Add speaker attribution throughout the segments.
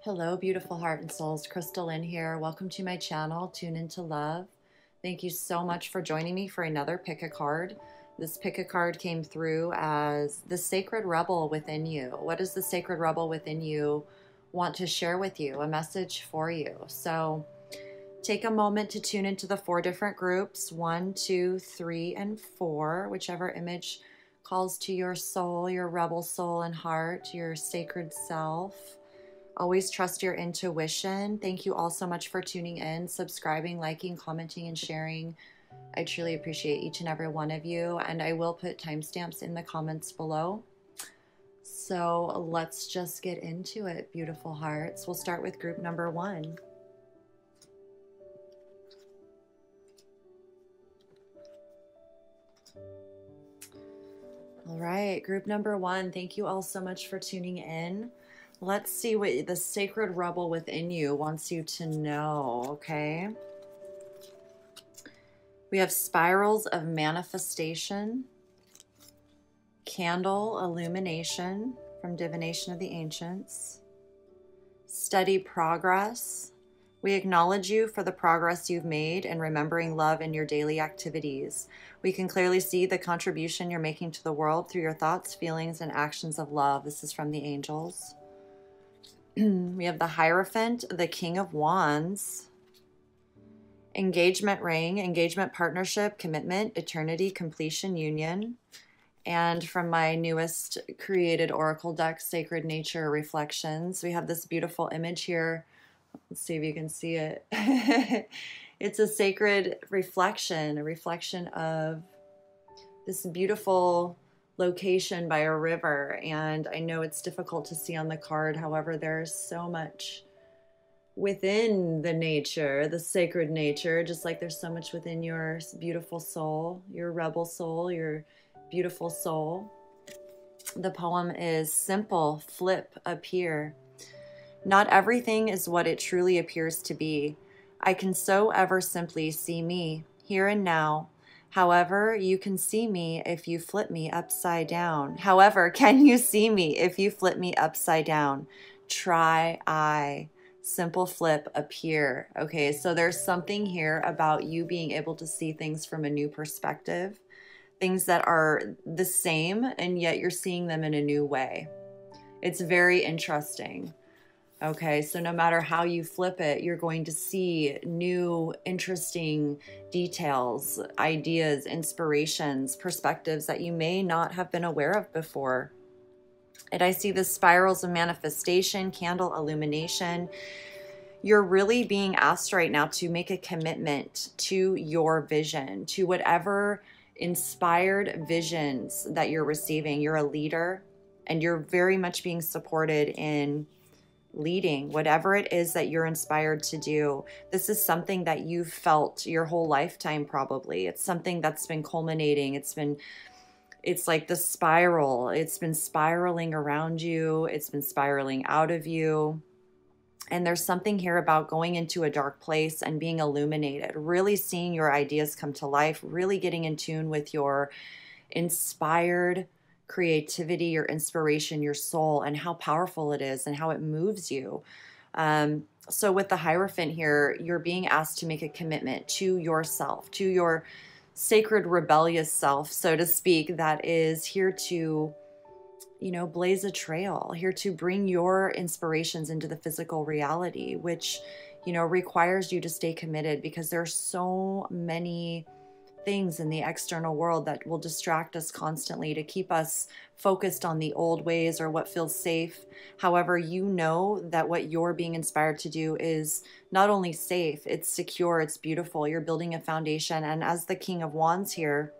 Speaker 1: Hello, beautiful heart and souls. Crystal in here. Welcome to my channel, Tune Into Love. Thank you so much for joining me for another pick a card. This pick a card came through as the sacred rebel within you. What does the sacred rebel within you want to share with you? A message for you. So take a moment to tune into the 4 different groups, 1, 2, 3, and 4, whichever image calls to your soul, your rebel soul and heart, your sacred self. Always trust your intuition. Thank you all so much for tuning in, subscribing, liking, commenting, and sharing. I truly appreciate each and every one of you, and I will put timestamps in the comments below. So let's just get into it, beautiful hearts. We'll start with group number 1. All right, group number 1, thank you all so much for tuning in. Let's see what the sacred rebel within you wants you to know, okay? We have spirals of manifestation, candle illumination from divination of the ancients, steady progress. We acknowledge you for the progress you've made in remembering love in your daily activities. We can clearly see the contribution you're making to the world through your thoughts, feelings, and actions of love. This is from the angels. We have the Hierophant, the King of Wands, engagement ring, engagement partnership, commitment, eternity, completion, union. And from my newest created oracle deck, Sacred Nature Reflections, we have this beautiful image here. Let's see if you can see it. It's a sacred reflection, a reflection of this beautiful location by a river, and I know it's difficult to see on the card. However, there's so much within the nature, the sacred nature, just like there's so much within your beautiful soul, your rebel soul, your beautiful soul. The poem is simple, flip, appear. Not everything is what it truly appears to be. I can so ever simply see me, here and now. However, you can see me if you flip me upside down. However, can you see me if you flip me upside down? Try I. Simple flip, appear. Okay, so there's something here about you being able to see things from a new perspective. Things that are the same, and yet you're seeing them in a new way. It's very interesting. Okay, so no matter how you flip it, you're going to see new, interesting details, ideas, inspirations, perspectives that you may not have been aware of before. And I see the spirals of manifestation, candle illumination. You're really being asked right now to make a commitment to your vision, to whatever inspired visions that you're receiving. You're a leader, and you're very much being supported in leading whatever it is that you're inspired to do. This is something that you've felt your whole lifetime, probably. It's something that's been culminating. It's like the spiral. It's been spiraling around you. It's been spiraling out of you. And there's something here about going into a dark place and being illuminated, really seeing your ideas come to life, really getting in tune with your inspired creativity, your inspiration, your soul, and how powerful it is and how it moves you. So with the Hierophant here, you're being asked to make a commitment to yourself, to your sacred rebellious self, so to speak, that is here to, you know, blaze a trail, here to bring your inspirations into the physical reality, which, you know, requires you to stay committed, because there are so many things in the external world that will distract us constantly to keep us focused on the old ways or what feels safe. However, you know that what you're being inspired to do is not only safe, it's secure, it's beautiful. You're building a foundation. And as the King of Wands here,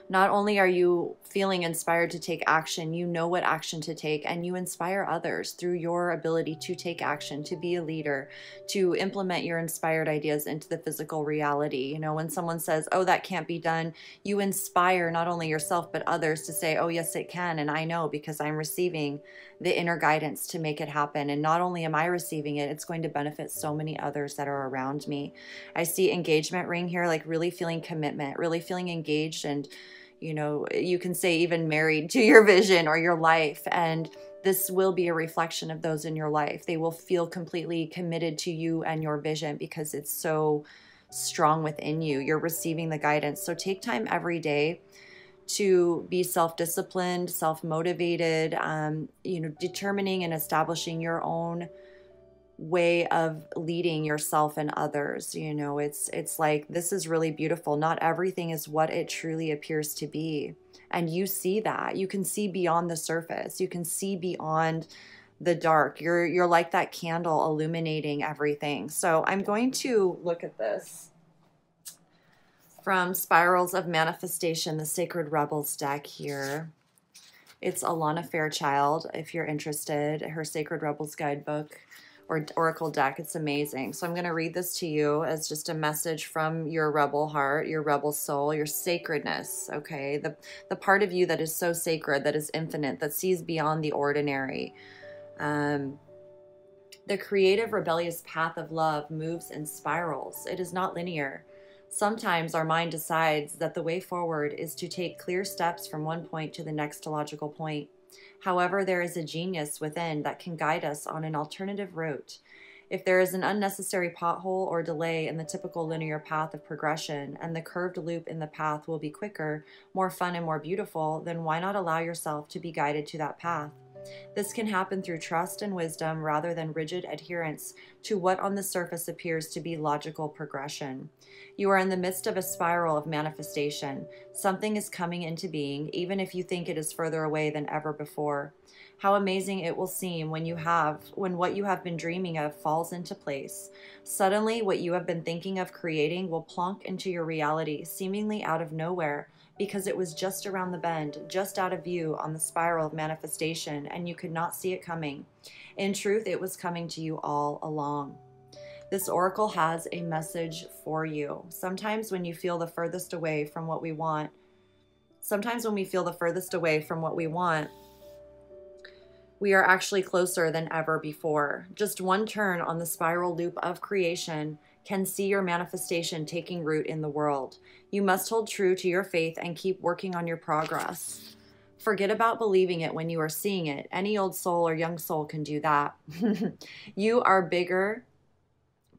Speaker 1: not only are you feeling inspired to take action, you know what action to take, and you inspire others through your ability to take action, to be a leader, to implement your inspired ideas into the physical reality. You know, when someone says, oh, that can't be done, you inspire not only yourself, but others to say, oh, yes, it can. And I know, because I'm receiving the inner guidance to make it happen. And not only am I receiving it, it's going to benefit so many others that are around me. I see engagement ring here, like really feeling commitment, really feeling engaged, and you know, you can say even married to your vision or your life. And this will be a reflection of those in your life. They will feel completely committed to you and your vision because it's so strong within you. You're receiving the guidance. So take time every day to be self-disciplined, self-motivated, determining and establishing your own way of leading yourself and others. It's like, this is really beautiful. Not everything is what it truly appears to be. And you see that. You can see beyond the surface. You can see beyond the dark. You're like that candle illuminating everything. So I'm going to look at this from Spirals of Manifestation, the Sacred Rebels deck here. It's Alana Fairchild, if you're interested, her Sacred Rebels guidebook or oracle deck. It's amazing. So I'm going to read this to you as just a message from your rebel heart, your rebel soul, your sacredness, okay? The part of you that is so sacred, that is infinite, that sees beyond the ordinary. The creative, rebellious path of love moves in spirals. It is not linear. Sometimes our mind decides that the way forward is to take clear steps from one point to the next logical point. However, there is a genius within that can guide us on an alternative route. If there is an unnecessary pothole or delay in the typical linear path of progression, and the curved loop in the path will be quicker, more fun, and more beautiful, then why not allow yourself to be guided to that path? This can happen through trust and wisdom rather than rigid adherence to what on the surface appears to be logical progression. You are in the midst of a spiral of manifestation. Something is coming into being, even if you think it is further away than ever before. How amazing it will seem when what you have been dreaming of falls into place. Suddenly, what you have been thinking of creating will plunk into your reality, seemingly out of nowhere, because it was just around the bend, just out of view on the spiral of manifestation, and you could not see it coming. In truth, it was coming to you all along. This oracle has a message for you. Sometimes when you feel the furthest away from what we want, we are actually closer than ever before. Just one turn on the spiral loop of creation can see your manifestation taking root in the world. You must hold true to your faith and keep working on your progress. Forget about believing it when you are seeing it. Any old soul or young soul can do that. You are bigger,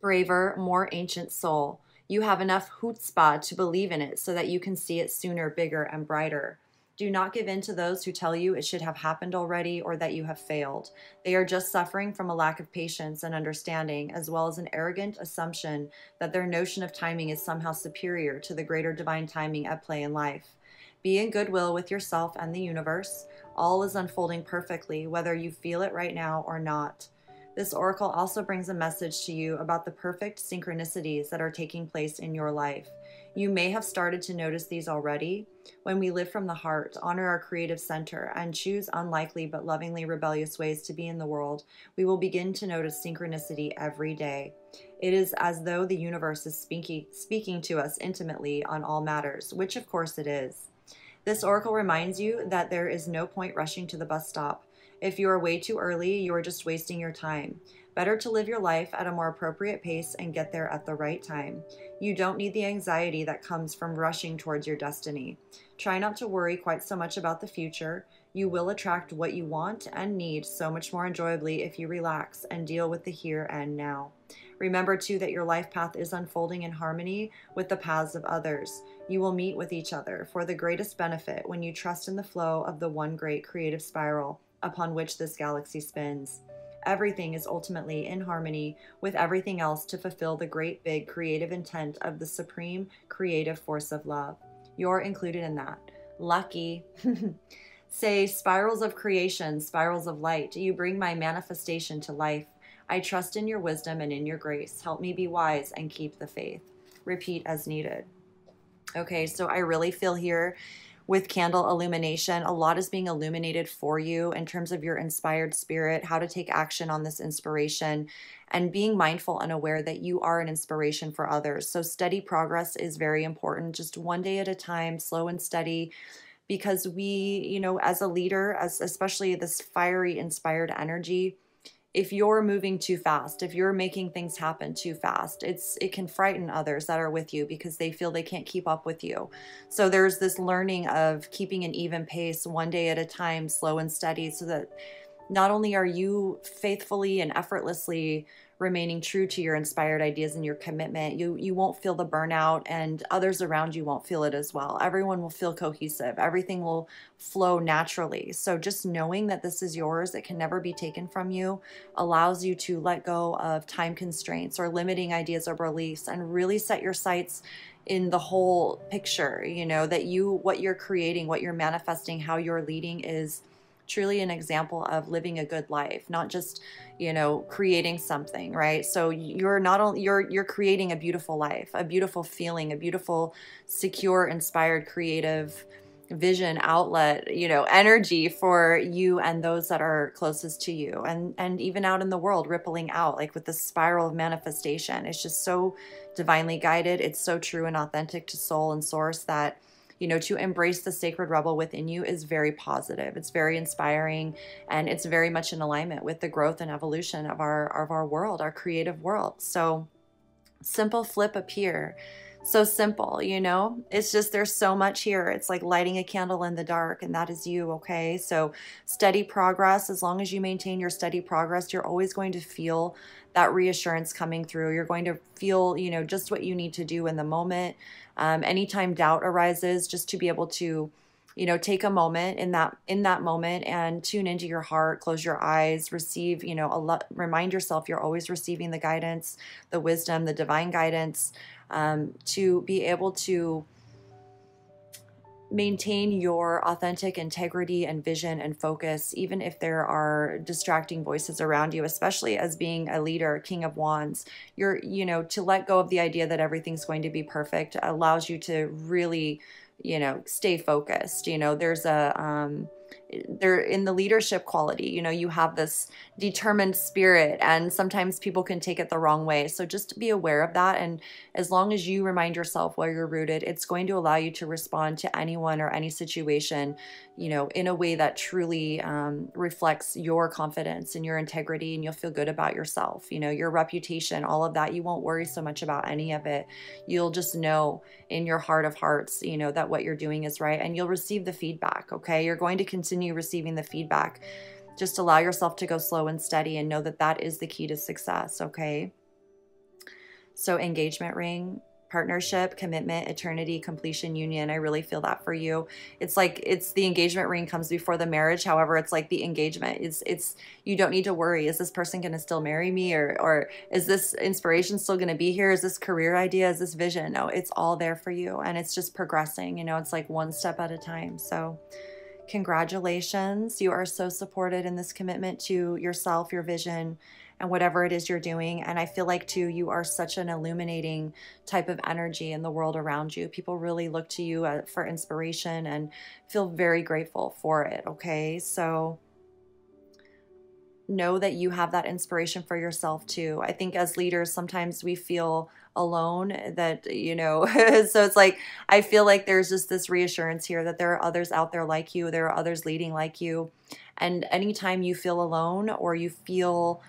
Speaker 1: braver, more ancient soul. You have enough chutzpah to believe in it so that you can see it sooner, bigger, and brighter. Do not give in to those who tell you it should have happened already or that you have failed. They are just suffering from a lack of patience and understanding, as well as an arrogant assumption that their notion of timing is somehow superior to the greater divine timing at play in life. Be in goodwill with yourself and the universe. All is unfolding perfectly, whether you feel it right now or not. This oracle also brings a message to you about the perfect synchronicities that are taking place in your life. You may have started to notice these already. When we live from the heart, honor our creative center, and choose unlikely but lovingly rebellious ways to be in the world, we will begin to notice synchronicity every day. It is as though the universe is speaking to us intimately on all matters, which of course it is. This oracle reminds you that there is no point rushing to the bus stop. If you are way too early, you are just wasting your time. Better to live your life at a more appropriate pace and get there at the right time. You don't need the anxiety that comes from rushing towards your destiny. Try not to worry quite so much about the future. You will attract what you want and need so much more enjoyably if you relax and deal with the here and now. Remember, too, that your life path is unfolding in harmony with the paths of others. You will meet with each other for the greatest benefit when you trust in the flow of the one great creative spiral upon which this galaxy spins. Everything is ultimately in harmony with everything else to fulfill the great big creative intent of the supreme creative force of love. You're included in that. Lucky. Say, spirals of creation, spirals of light, you bring my manifestation to life. I trust in your wisdom and in your grace. Help me be wise and keep the faith. Repeat as needed. Okay, so I really feel here with candle illumination, a lot is being illuminated for you in terms of your inspired spirit, how to take action on this inspiration, and being mindful and aware that you are an inspiration for others. So steady progress is very important, just one day at a time, slow and steady, because we, as a leader, as especially this fiery, inspired energy, if you're moving too fast, if you're making things happen too fast, it can frighten others that are with you because they feel they can't keep up with you. So there's this learning of keeping an even pace one day at a time, slow and steady, so that not only are you faithfully and effortlessly remaining true to your inspired ideas and your commitment, you won't feel the burnout, and others around you won't feel it as well. Everyone will feel cohesive. Everything will flow naturally. So just knowing that this is yours, it can never be taken from you, allows you to let go of time constraints or limiting ideas or beliefs and really set your sights in the whole picture, you know, that what you're creating, what you're manifesting, how you're leading is truly an example of living a good life, not just, you know, creating something, right? So you're not only you're creating a beautiful life, a beautiful feeling, a beautiful, secure, inspired, creative vision outlet, you know, energy for you and those that are closest to you, and even out in the world, rippling out like with the spiral of manifestation. It's just so divinely guided. It's so true and authentic to soul and source that, you know, to embrace the sacred rebel within you is very positive. It's very inspiring, and it's very much in alignment with the growth and evolution of our world, our creative world. So simple flip appear. So simple, you know, it's just, there's so much here. It's like lighting a candle in the dark, and that is you. Okay. So steady progress, as long as you maintain your steady progress, you're always going to feel that reassurance coming through. You're going to feel, you know, just what you need to do in the moment. Anytime doubt arises, just to be able to, you know, take a moment in that moment and tune into your heart, close your eyes, receive, you know, remind yourself you're always receiving the guidance, the wisdom, the divine guidance, to be able to maintain your authentic integrity and vision and focus, even if there are distracting voices around you, especially as being a leader, King of Wands. You know, to let go of the idea that everything's going to be perfect allows you to really, you know, stay focused. You know, there's there in the leadership quality, you know, you have this determined spirit, and sometimes people can take it the wrong way. So just be aware of that. And as long as you remind yourself where you're rooted, it's going to allow you to respond to anyone or any situation, you know, in a way that truly reflects your confidence and your integrity, and you'll feel good about yourself, you know, your reputation, all of that. You won't worry so much about any of it. You'll just know in your heart of hearts, you know, that what you're doing is right, and you'll receive the feedback. Okay. You're going to continue receiving the feedback. Just allow yourself to go slow and steady, and know that that is the key to success. Okay. So engagement ring, partnership, commitment, eternity, completion, union. I really feel that for you. It's like, it's the engagement ring comes before the marriage. However, it's like the engagement. It's you don't need to worry. Is this person going to still marry me? Or is this inspiration still going to be here? Is this career idea? Is this vision? No, it's all there for you. And it's just progressing, you know, it's like one step at a time. So congratulations. You are so supported in this commitment to yourself, your vision, and whatever it is you're doing. And I feel like too, you are such an illuminating type of energy in the world around you. People really look to you for inspiration and feel very grateful for it. Okay. So know that you have that inspiration for yourself too. I think as leaders, sometimes we feel alone, that, you know, so it's like, I feel like there's just this reassurance here that there are others out there like you. There are others leading like you. And anytime you feel alone, or you feel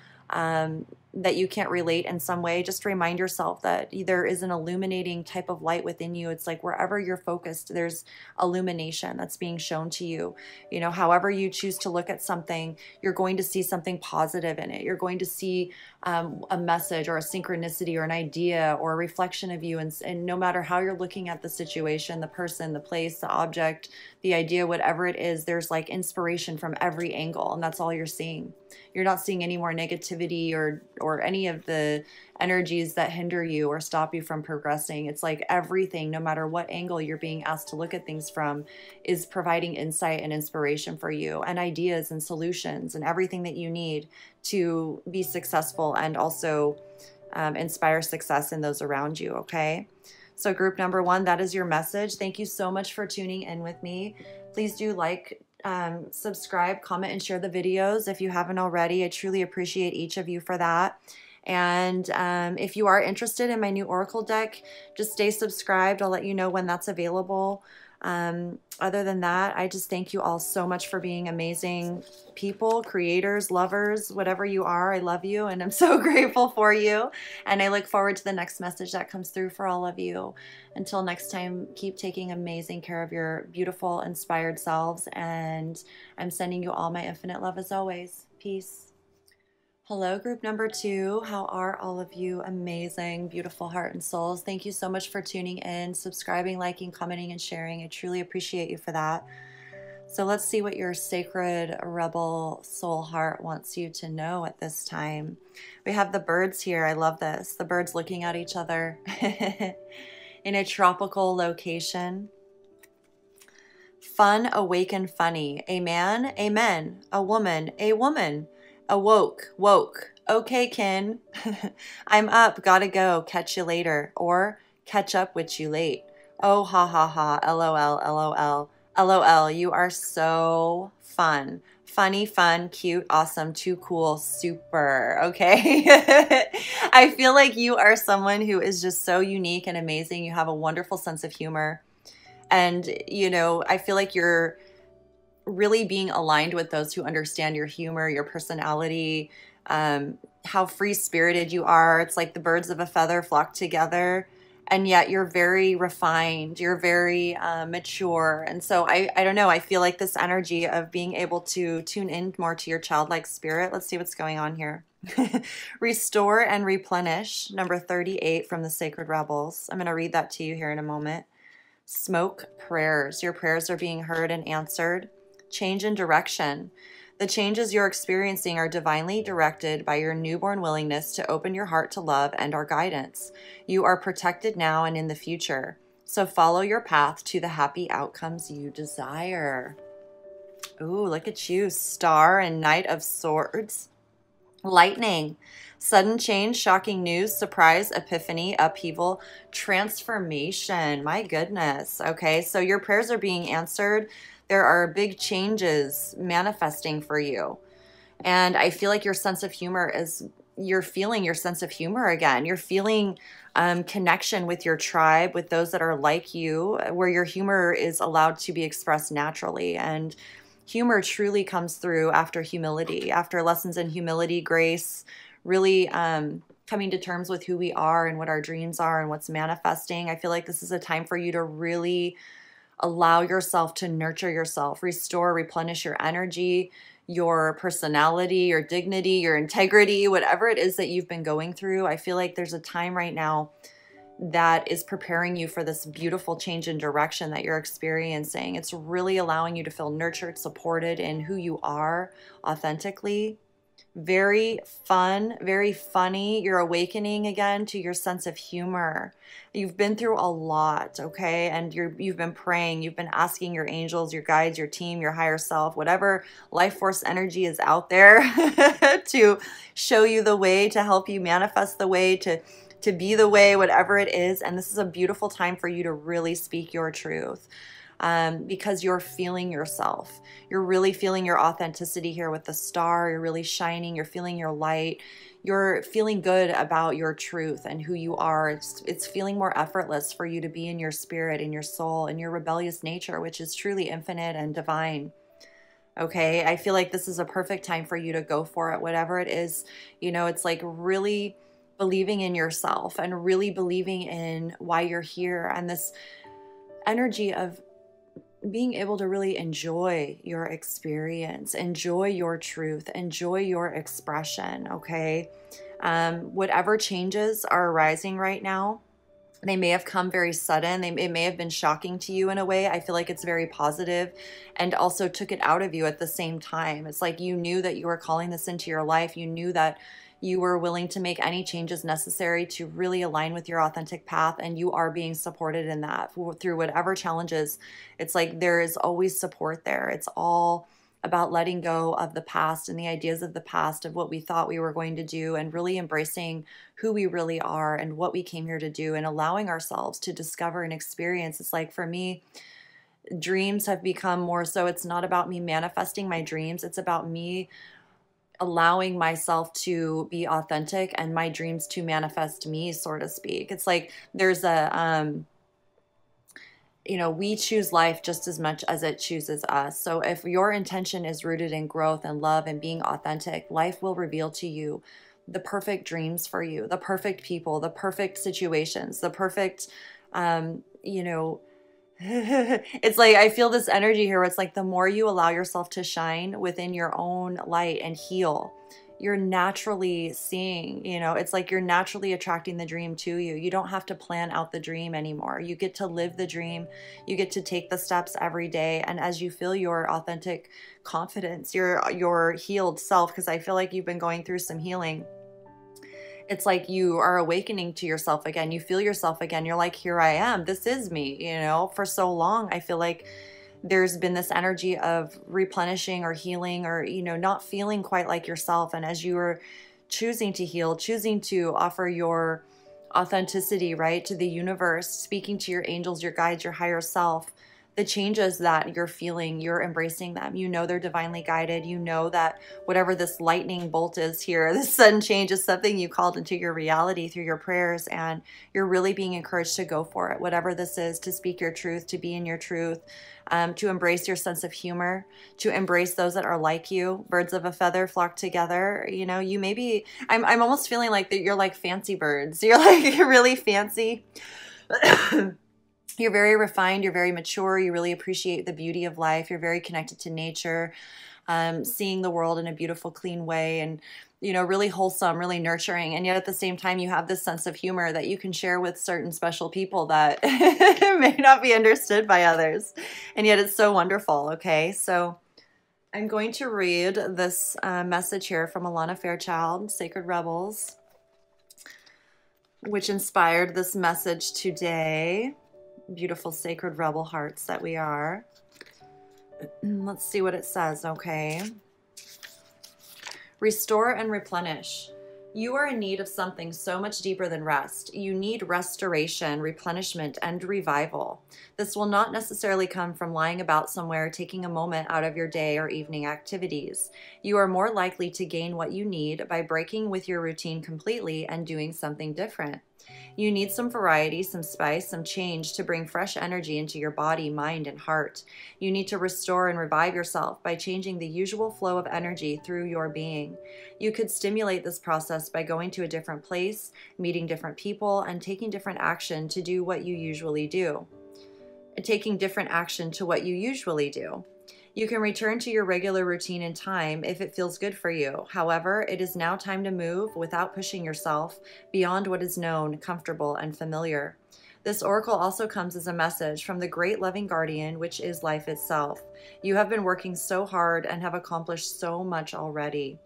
Speaker 1: that you can't relate in some way, just remind yourself that there is an illuminating type of light within you. It's like wherever you're focused, there's illumination that's being shown to you. You know, however you choose to look at something, you're going to see something positive in it. You're going to see a message or a synchronicity or an idea or a reflection of you. And no matter how you're looking at the situation, the person, the place, the object, the idea, whatever it is, there's like inspiration from every angle, and that's all you're seeing. You're not seeing any more negativity or any of the energies that hinder you or stop you from progressing. It's like everything, no matter what angle you're being asked to look at things from, is providing insight and inspiration for you, and ideas and solutions and everything that you need to be successful, and also inspire success in those around you. Okay. So group number one, that is your message. Thank you so much for tuning in with me. Please do like, subscribe, comment, and share the videos if you haven't already. I truly appreciate each of you for that. And if you are interested in my new Oracle deck, just stay subscribed. I'll let you know when that's available. Other than that, I just thank you all so much for being amazing people, creators, lovers, whatever you are. I love you and I'm so grateful for you. And I look forward to the next message that comes through for all of you. Until next time, keep taking amazing care of your beautiful, inspired selves. And I'm sending you all my infinite love as always. Peace. Hello, group number 2. How are all of you amazing, beautiful heart and souls? Thank you so much for tuning in, subscribing, liking, commenting, and sharing. I truly appreciate you for that. So let's see what your sacred rebel soul heart wants you to know at this time. We have the birds here. I love this. The birds looking at each other in a tropical location. Fun, awaken, funny. A man, amen. A woman, awoke, woke. Okay, kin. I'm up, gotta go, catch you later. Or catch up with you late. Oh, ha ha ha, lol, lol. LOL, you are so fun. Funny, fun, cute, awesome, too cool, super, okay? I feel like you are someone who is just so unique and amazing. You have a wonderful sense of humor. And, you know, I feel like you're really being aligned with those who understand your humor, your personality, how free-spirited you are. It's like the birds of a feather flock together, and yet you're very refined, you're very mature. And so I don't know, I feel like this energy of being able to tune in more to your childlike spirit. Let's see what's going on here. Restore and replenish, number 38 from the Sacred Rebels. I'm going to read that to you here in a moment. Smoke prayers. Your prayers are being heard and answered. Change in direction. The changes you're experiencing are divinely directed by your newborn willingness to open your heart to love and our guidance. You are protected now and in the future. So follow your path to the happy outcomes you desire. Ooh, look at you. Star and Knight of Swords. Lightning. Sudden change, shocking news, surprise, epiphany, upheaval, transformation. My goodness. Okay, so your prayers are being answered. There are big changes manifesting for you. And I feel like your sense of humor is, you're feeling your sense of humor again. You're feeling connection with your tribe, with those that are like you, where your humor is allowed to be expressed naturally. And humor truly comes through after humility, after lessons in humility, grace, really coming to terms with who we are and what our dreams are and what's manifesting. I feel like this is a time for you to really allow yourself to nurture yourself, restore, replenish your energy, your personality, your dignity, your integrity, whatever it is that you've been going through. I feel like there's a time right now that is preparing you for this beautiful change in direction that you're experiencing. It's really allowing you to feel nurtured, supported in who you are authentically. Very fun, very funny. You're awakening again to your sense of humor. You've been through a lot, okay? And you've been praying, you've been asking your angels, your guides, your team, your higher self, whatever life force energy is out there to show you the way, to help you manifest the way, to be the way, whatever it is. And this is a beautiful time for you to really speak your truth. Because you're feeling yourself. You're really feeling your authenticity here with the star. You're really shining. You're feeling your light. You're feeling good about your truth and who you are. It's feeling more effortless for you to be in your spirit, in your soul, in your rebellious nature, which is truly infinite and divine. Okay, I feel like this is a perfect time for you to go for it, whatever it is. You know, it's like really believing in yourself and really believing in why you're here, and this energy of being able to really enjoy your experience, enjoy your truth, enjoy your expression, okay? Whatever changes are arising right now, they may have come very sudden. It may have been shocking to you in a way. I feel like it's very positive and also took it out of you at the same time. It's like you knew that you were calling this into your life. You knew that you were willing to make any changes necessary to really align with your authentic path, and you are being supported in that through whatever challenges. It's like there is always support there. It's all about letting go of the past and the ideas of the past, of what we thought we were going to do, and really embracing who we really are and what we came here to do, and allowing ourselves to discover and experience. It's like, for me, dreams have become more so, it's not about me manifesting my dreams. It's about me allowing myself to be authentic and my dreams to manifest me, so to speak. It's like there's a you know, we choose life just as much as it chooses us. So if your intention is rooted in growth and love and being authentic, life will reveal to you the perfect dreams for you, the perfect people, the perfect situations, the perfect, you know, it's like I feel this energy here where it's like the more you allow yourself to shine within your own light and heal, you're naturally seeing, you know, it's like you're naturally attracting the dream to you. You don't have to plan out the dream anymore. You get to live the dream. You get to take the steps every day. And as you feel your authentic confidence, your healed self, because I feel like you've been going through some healing, it's like you are awakening to yourself again. You feel yourself again. You're like, here I am. This is me. You know, for so long, I feel like there's been this energy of replenishing or healing or, you know, not feeling quite like yourself. And as you are choosing to heal, choosing to offer your authenticity, right, to the universe, speaking to your angels, your guides, your higher self, the changes that you're feeling, you're embracing them. You know they're divinely guided. You know that whatever this lightning bolt is here, this sudden change is something you called into your reality through your prayers, and you're really being encouraged to go for it. Whatever this is, to speak your truth, to be in your truth, to embrace your sense of humor, to embrace those that are like you. Birds of a feather flock together. You know, you maybe, I'm almost feeling like that you're like fancy birds. You're like really fancy. You're very refined, you're very mature, you really appreciate the beauty of life, you're very connected to nature, seeing the world in a beautiful, clean way, and, you know, really wholesome, really nurturing. And yet at the same time, you have this sense of humor that you can share with certain special people that may not be understood by others. And yet it's so wonderful, okay? So I'm going to read this message here from Alana Fairchild, Sacred Rebels, which inspired this message today. Beautiful sacred rebel hearts that we are. Let's see what it says, okay? Restore and replenish. You are in need of something so much deeper than rest. You need restoration, replenishment, and revival. This will not necessarily come from lying about somewhere, taking a moment out of your day or evening activities. You are more likely to gain what you need by breaking with your routine completely and doing something different. You need some variety, some spice, some change to bring fresh energy into your body, mind, and heart. You need to restore and revive yourself by changing the usual flow of energy through your being. You could stimulate this process by going to a different place, meeting different people, and taking different action to do what you usually do. Taking different action to what you usually do. You can return to your regular routine in time if it feels good for you. However, it is now time to move without pushing yourself beyond what is known, comfortable, and familiar. This oracle also comes as a message from the great loving guardian, which is life itself. You have been working so hard and have accomplished so much already.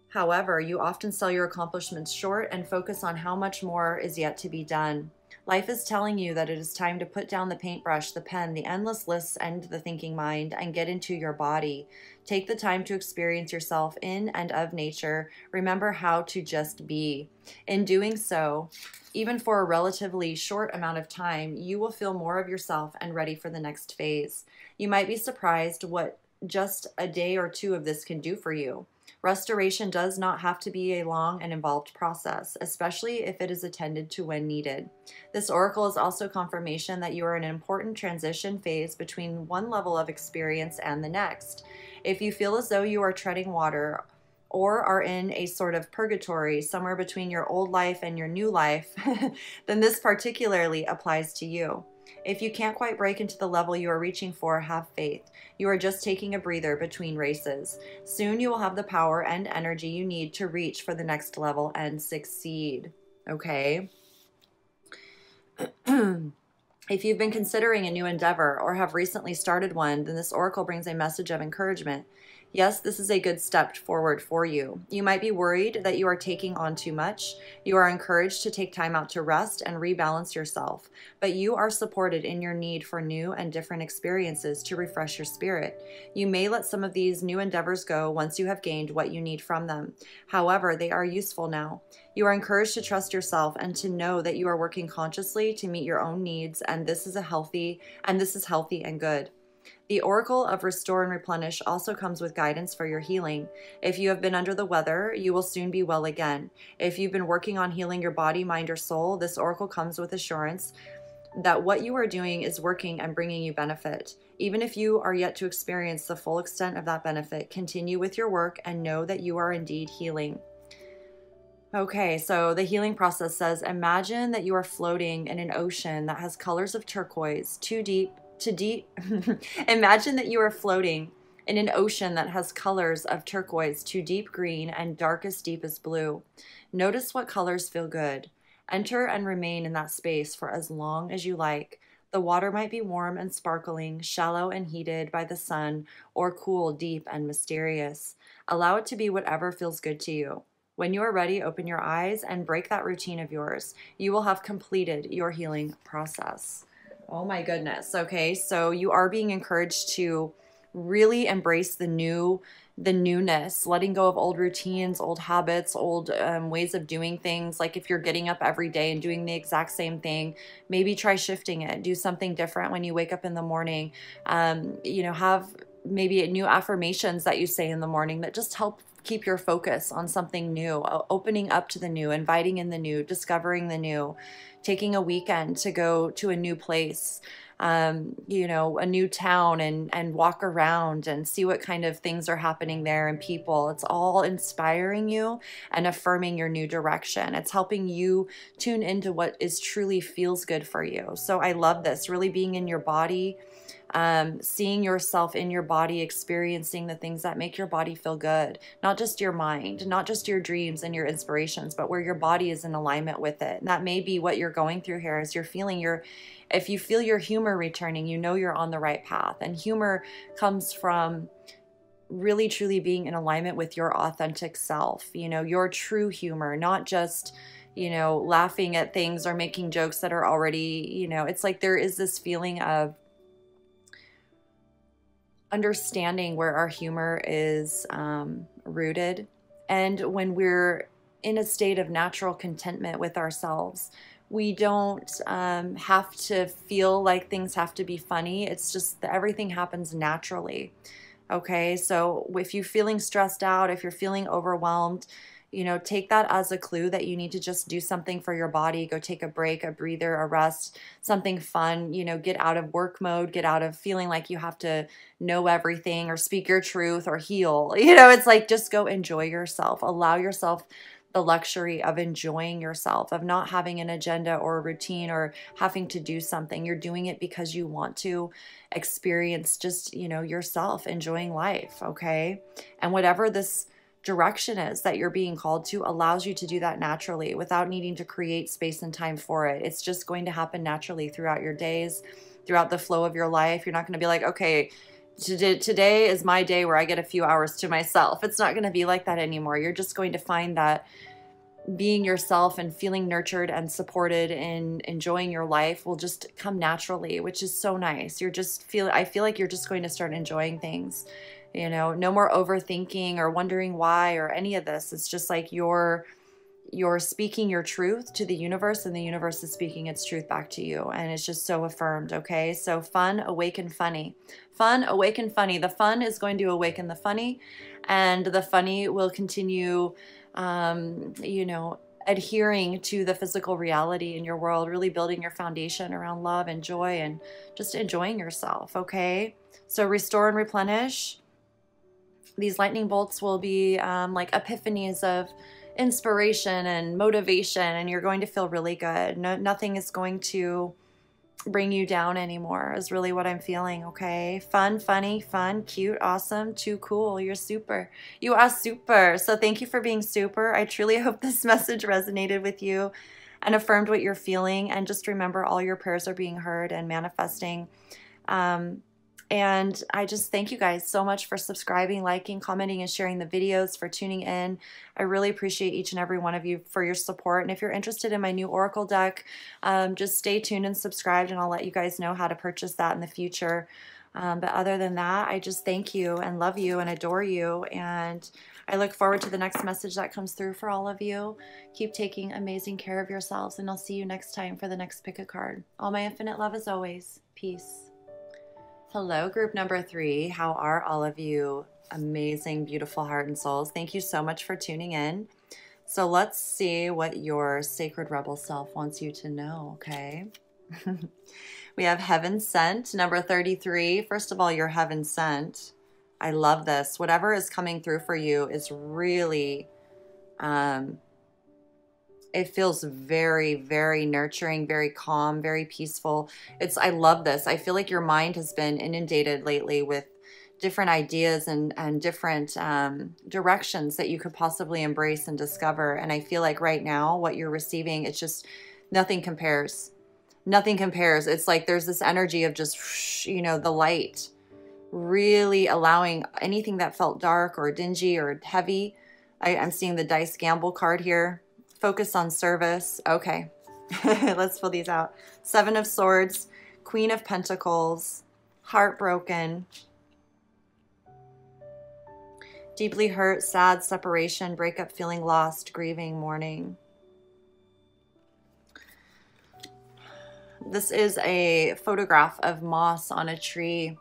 Speaker 1: However, you often sell your accomplishments short and focus on how much more is yet to be done. Life is telling you that it is time to put down the paintbrush, the pen, the endless lists, and the thinking mind, and get into your body. Take the time to experience yourself in and of nature. Remember how to just be. In doing so, even for a relatively short amount of time, you will feel more of yourself and ready for the next phase. You might be surprised what just a day or two of this can do for you. Restoration does not have to be a long and involved process, especially if it is attended to when needed. This oracle is also confirmation that you are in an important transition phase between one level of experience and the next. If you feel as though you are treading water or are in a sort of purgatory somewhere between your old life and your new life, then this particularly applies to you. If you can't quite break into the level you are reaching for, have faith. You are just taking a breather between races. Soon you will have the power and energy you need to reach for the next level and succeed. Okay? If you've been considering a new endeavor or have recently started one, then this oracle brings a message of encouragement. Yes, this is a good step forward for you. You might be worried that you are taking on too much. You are encouraged to take time out to rest and rebalance yourself, but you are supported in your need for new and different experiences to refresh your spirit. You may let some of these new endeavors go once you have gained what you need from them. However, they are useful now. You are encouraged to trust yourself and to know that you are working consciously to meet your own needs, and this is healthy and good. The oracle of restore and replenish also comes with guidance for your healing. If you have been under the weather, you will soon be well again. If you've been working on healing your body, mind, or soul, this oracle comes with assurance that what you are doing is working and bringing you benefit. Even if you are yet to experience the full extent of that benefit, continue with your work and know that you are indeed healing. Okay, so the healing process says, imagine that you are floating in an ocean that has colors of turquoise, too deep. Imagine that you are floating in an ocean that has colors of turquoise, too deep green, and darkest deepest blue. Notice what colors feel good. Enter and remain in that space for as long as you like. The water might be warm and sparkling, shallow and heated by the sun, or cool, deep, and mysterious. Allow it to be whatever feels good to you. When you are ready, open your eyes and break that routine of yours. You will have completed your healing process. Oh my goodness. Okay, so you are being encouraged to really embrace the newness, letting go of old routines, old habits, old ways of doing things. Like if you're getting up every day and doing the exact same thing, maybe try shifting it. Do something different when you wake up in the morning. Have maybe new affirmations that you say in the morning that just help keep your focus on something new, opening up to the new, inviting in the new, discovering the new, taking a weekend to go to a new place, a new town and walk around and see what kind of things are happening there and people. It's all inspiring you and affirming your new direction. It's helping you tune into what is truly feels good for you. So I love this, really being in your body, seeing yourself in your body, experiencing the things that make your body feel good, not just your mind, not just your dreams and your inspirations, but where your body is in alignment with it. And that may be what you're going through here, is if you feel your humor returning, you know you're on the right path. And humor comes from really truly being in alignment with your authentic self, your true humor, not just laughing at things or making jokes that are already, it's like there is this feeling of understanding where our humor is rooted. And when we're in a state of natural contentment with ourselves, we don't have to feel like things have to be funny. It's just that everything happens naturally. Okay, so if you're feeling stressed out, if you're feeling overwhelmed, take that as a clue that you need to just do something for your body. Go take a break, a breather, a rest, something fun, get out of work mode, get out of feeling like you have to know everything or speak your truth or heal. It's like, just go enjoy yourself. Allow yourself the luxury of enjoying yourself, of not having an agenda or a routine or having to do something. You're doing it because you want to experience just, yourself enjoying life. Okay. And whatever this direction is that you're being called to allows you to do that naturally without needing to create space and time for it. It's just going to happen naturally throughout your days, throughout the flow of your life. You're not going to be like, okay, today is my day where I get a few hours to myself. It's not going to be like that anymore. You're just going to find that being yourself and feeling nurtured and supported and enjoying your life will just come naturally, which is so nice. I feel like you're just going to start enjoying things. No more overthinking or wondering why or any of this. It's just like you're speaking your truth to the universe, and the universe is speaking its truth back to you. And it's just so affirmed. Okay. So fun, awaken, funny. Fun, awaken, funny. The fun is going to awaken the funny, and the funny will continue, adhering to the physical reality in your world, really building your foundation around love and joy and just enjoying yourself. Okay. So restore and replenish. These lightning bolts will be like epiphanies of inspiration and motivation, and you're going to feel really good. Nothing is going to bring you down anymore is really what I'm feeling. Okay. Fun, funny, fun, cute, awesome, too cool. You're super. You are super. So thank you for being super. I truly hope this message resonated with you and affirmed what you're feeling. And just remember, all your prayers are being heard and manifesting. And I just thank you guys so much for subscribing, liking, commenting, and sharing the videos, for tuning in. I really appreciate each and every one of you for your support. And if you're interested in my new Oracle deck, just stay tuned and subscribed, and I'll let you guys know how to purchase that in the future. But other than that, I just thank you and love you and adore you. And I look forward to the next message that comes through for all of you. Keep taking amazing care of yourselves, and I'll see you next time for the next pick a card. All my infinite love as always. Peace. Hello, group number 3. How are all of you? Amazing, beautiful heart and souls. Thank you so much for tuning in. So let's see what your sacred rebel self wants you to know, okay? We have heaven sent, number 33. First of all, you're heaven sent. I love this. Whatever is coming through for you is really, it feels very, very nurturing, very calm, very peaceful. I love this. I feel like your mind has been inundated lately with different ideas and different directions that you could possibly embrace and discover. And I feel like right now what you're receiving, it's just nothing compares. Nothing compares. It's like there's this energy of just, you know, the light really allowing anything that felt dark or dingy or heavy. I'm seeing the dice gamble card here. Focus on service. Okay, let's fill these out. Seven of Swords, Queen of Pentacles, heartbroken, deeply hurt, sad, separation, breakup, feeling lost, grieving, mourning. This is a photograph of moss on a tree.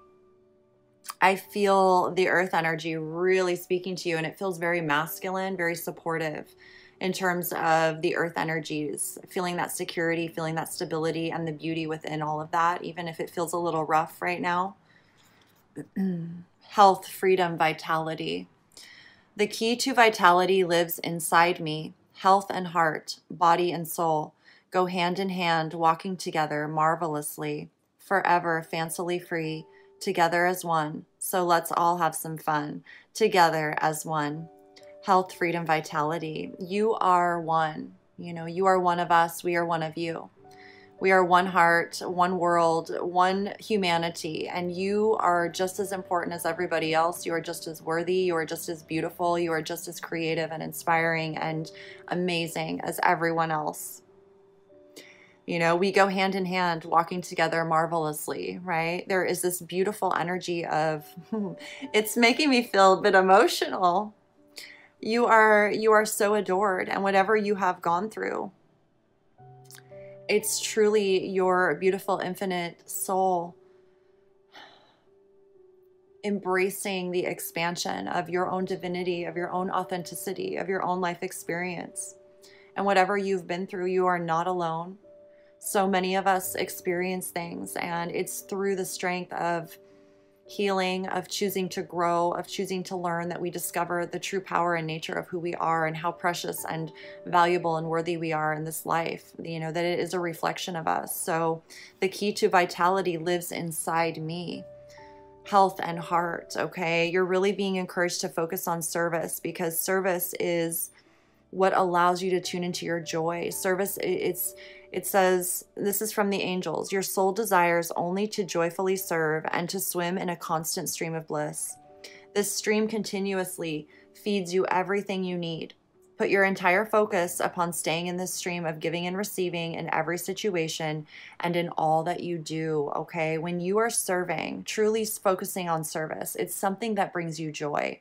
Speaker 1: I feel the earth energy really speaking to you, and it feels very masculine, very supportive in terms of the earth energies, feeling that security, feeling that stability and the beauty within all of that, even if it feels a little rough right now. Health, freedom, vitality. The key to vitality lives inside me. Health and heart, body and soul go hand in hand, walking together marvelously, forever, fancily free, together as one. So let's all have some fun, together as one. Health, freedom, vitality. You are one. You know, you are one of us. We are one of you. We are one heart, one world, one humanity, and you are just as important as everybody else. You are just as worthy. You are just as beautiful. You are just as creative and inspiring and amazing as everyone else. You know, we go hand in hand, walking together marvelously, right? There is this beautiful energy of, it's making me feel a bit emotional. You are so adored, and whatever you have gone through, it's truly your beautiful infinite soul embracing the expansion of your own divinity, of your own authenticity, of your own life experience. And whatever you've been through, you are not alone. So many of us experience things, and it's through the strength of healing, of choosing to grow, of choosing to learn, that we discover the true power and nature of who we are and how precious and valuable and worthy we are in this life, you know, that it is a reflection of us. So the key to vitality lives inside me. Health and heart, okay? You're really being encouraged to focus on service, because service is what allows you to tune into your joy. Service, it says, this is from the angels, your soul desires only to joyfully serve and to swim in a constant stream of bliss. This stream continuously feeds you everything you need. Put your entire focus upon staying in this stream of giving and receiving in every situation and in all that you do, okay? When you are serving, truly focusing on service, it's something that brings you joy.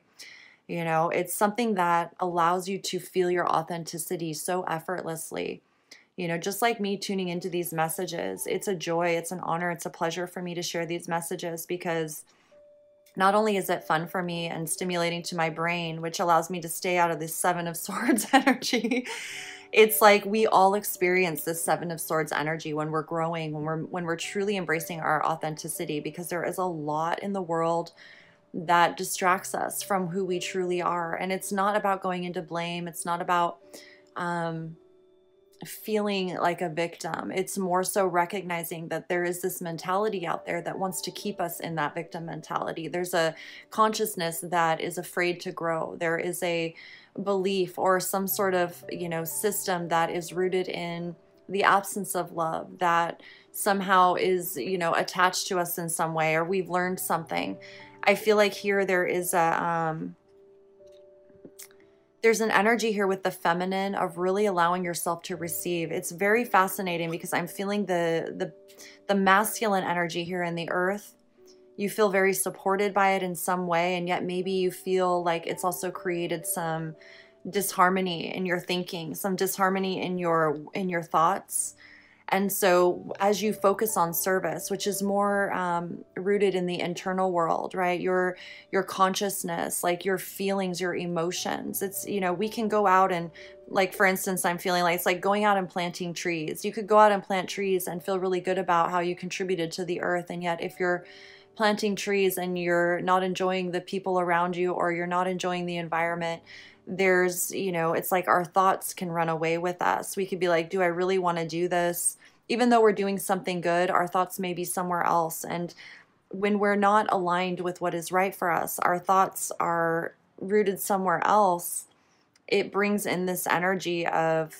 Speaker 1: You know, it's something that allows you to feel your authenticity so effortlessly. You know, just like me tuning into these messages, it's a joy, it's an honor, it's a pleasure for me to share these messages, because not only is it fun for me and stimulating to my brain, which allows me to stay out of this Seven of Swords energy, it's like we all experience this Seven of Swords energy when we're growing, when we're truly embracing our authenticity, because there is a lot in the world that distracts us from who we truly are. And it's not about going into blame. It's not about feeling like a victim. It's more so recognizing that there is this mentality out there that wants to keep us in that victim mentality. There's a consciousness that is afraid to grow. There is a belief or some sort of, you know, system that is rooted in the absence of love, that somehow is, you know, attached to us in some way, or we've learned something. I feel like here there is a there's an energy here with the feminine of really allowing yourself to receive. It's very fascinating, because I'm feeling the masculine energy here in the earth. You feel very supported by it in some way, and yet maybe you feel like it's also created some disharmony in your thinking, some disharmony in your thoughts. And so as you focus on service, which is more rooted in the internal world, right? Your consciousness, like your feelings, your emotions. It's, you know, we can go out and, like, for instance, I'm feeling like it's like going out and planting trees. You could go out and plant trees and feel really good about how you contributed to the earth. And yet if you're planting trees and you're not enjoying the people around you, or you're not enjoying the environment, there's, you know, it's like our thoughts can run away with us. We could be like, do I really want to do this? Even though we're doing something good, our thoughts may be somewhere else. And when we're not aligned with what is right for us, our thoughts are rooted somewhere else. It brings in this energy of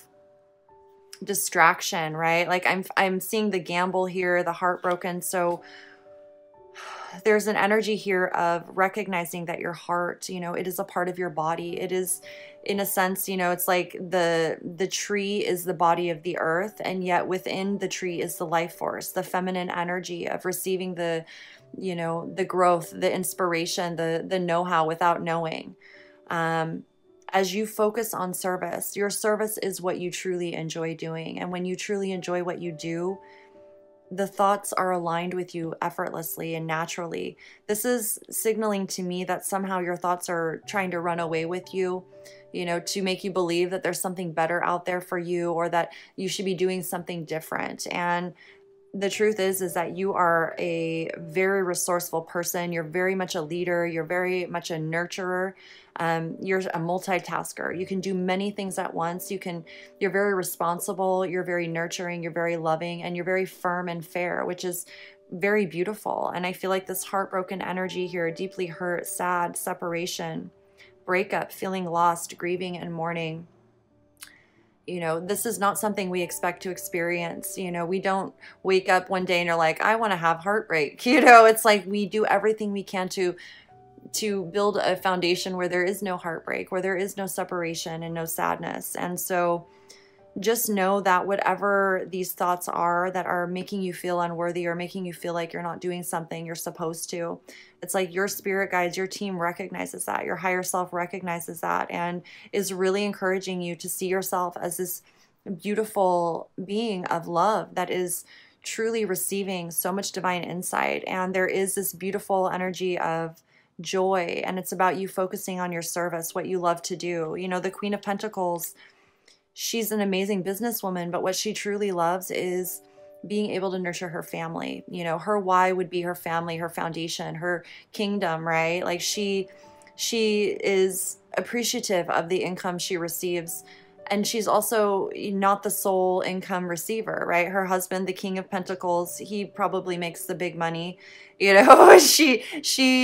Speaker 1: distraction, right? Like I'm seeing the gamble here, the heartbroken. So there's an energy here of recognizing that your heart, you know, it is a part of your body. It is, in a sense, you know, it's like the tree is the body of the earth, and yet within the tree is the life force, the feminine energy of receiving the, you know, the growth, the inspiration, the know-how without knowing. As you focus on service, your service is what you truly enjoy doing. And when you truly enjoy what you do, the thoughts are aligned with you effortlessly and naturally. This is signaling to me that somehow your thoughts are trying to run away with you, you know, to make you believe that there's something better out there for you, or that you should be doing something different. And the truth is that you are a very resourceful person. You're very much a leader. You're very much a nurturer. You're a multitasker. You can do many things at once. You're very responsible. You're very nurturing. You're very loving, and you're very firm and fair, which is very beautiful. And I feel like this heartbroken energy here, deeply hurt, sad, separation, breakup, feeling lost, grieving, and mourning. You know, this is not something we expect to experience. You know, we don't wake up one day and you're like, I want to have heartbreak. You know, it's like we do everything we can to build a foundation where there is no heartbreak, where there is no separation and no sadness. And so just know that whatever these thoughts are that are making you feel unworthy, or making you feel like you're not doing something you're supposed to, it's like your spirit guides, your team recognizes that, your higher self recognizes that, and is really encouraging you to see yourself as this beautiful being of love that is truly receiving so much divine insight. And there is this beautiful energy of joy, and it's about you focusing on your service, what you love to do. You know, the Queen of Pentacles, she's an amazing businesswoman, but what she truly loves is being able to nurture her family. You know, her why would be her family, her foundation, her kingdom, right? Like she is appreciative of the income she receives. And she's also not the sole income receiver, right? Her husband, the King of Pentacles, he probably makes the big money. You know, she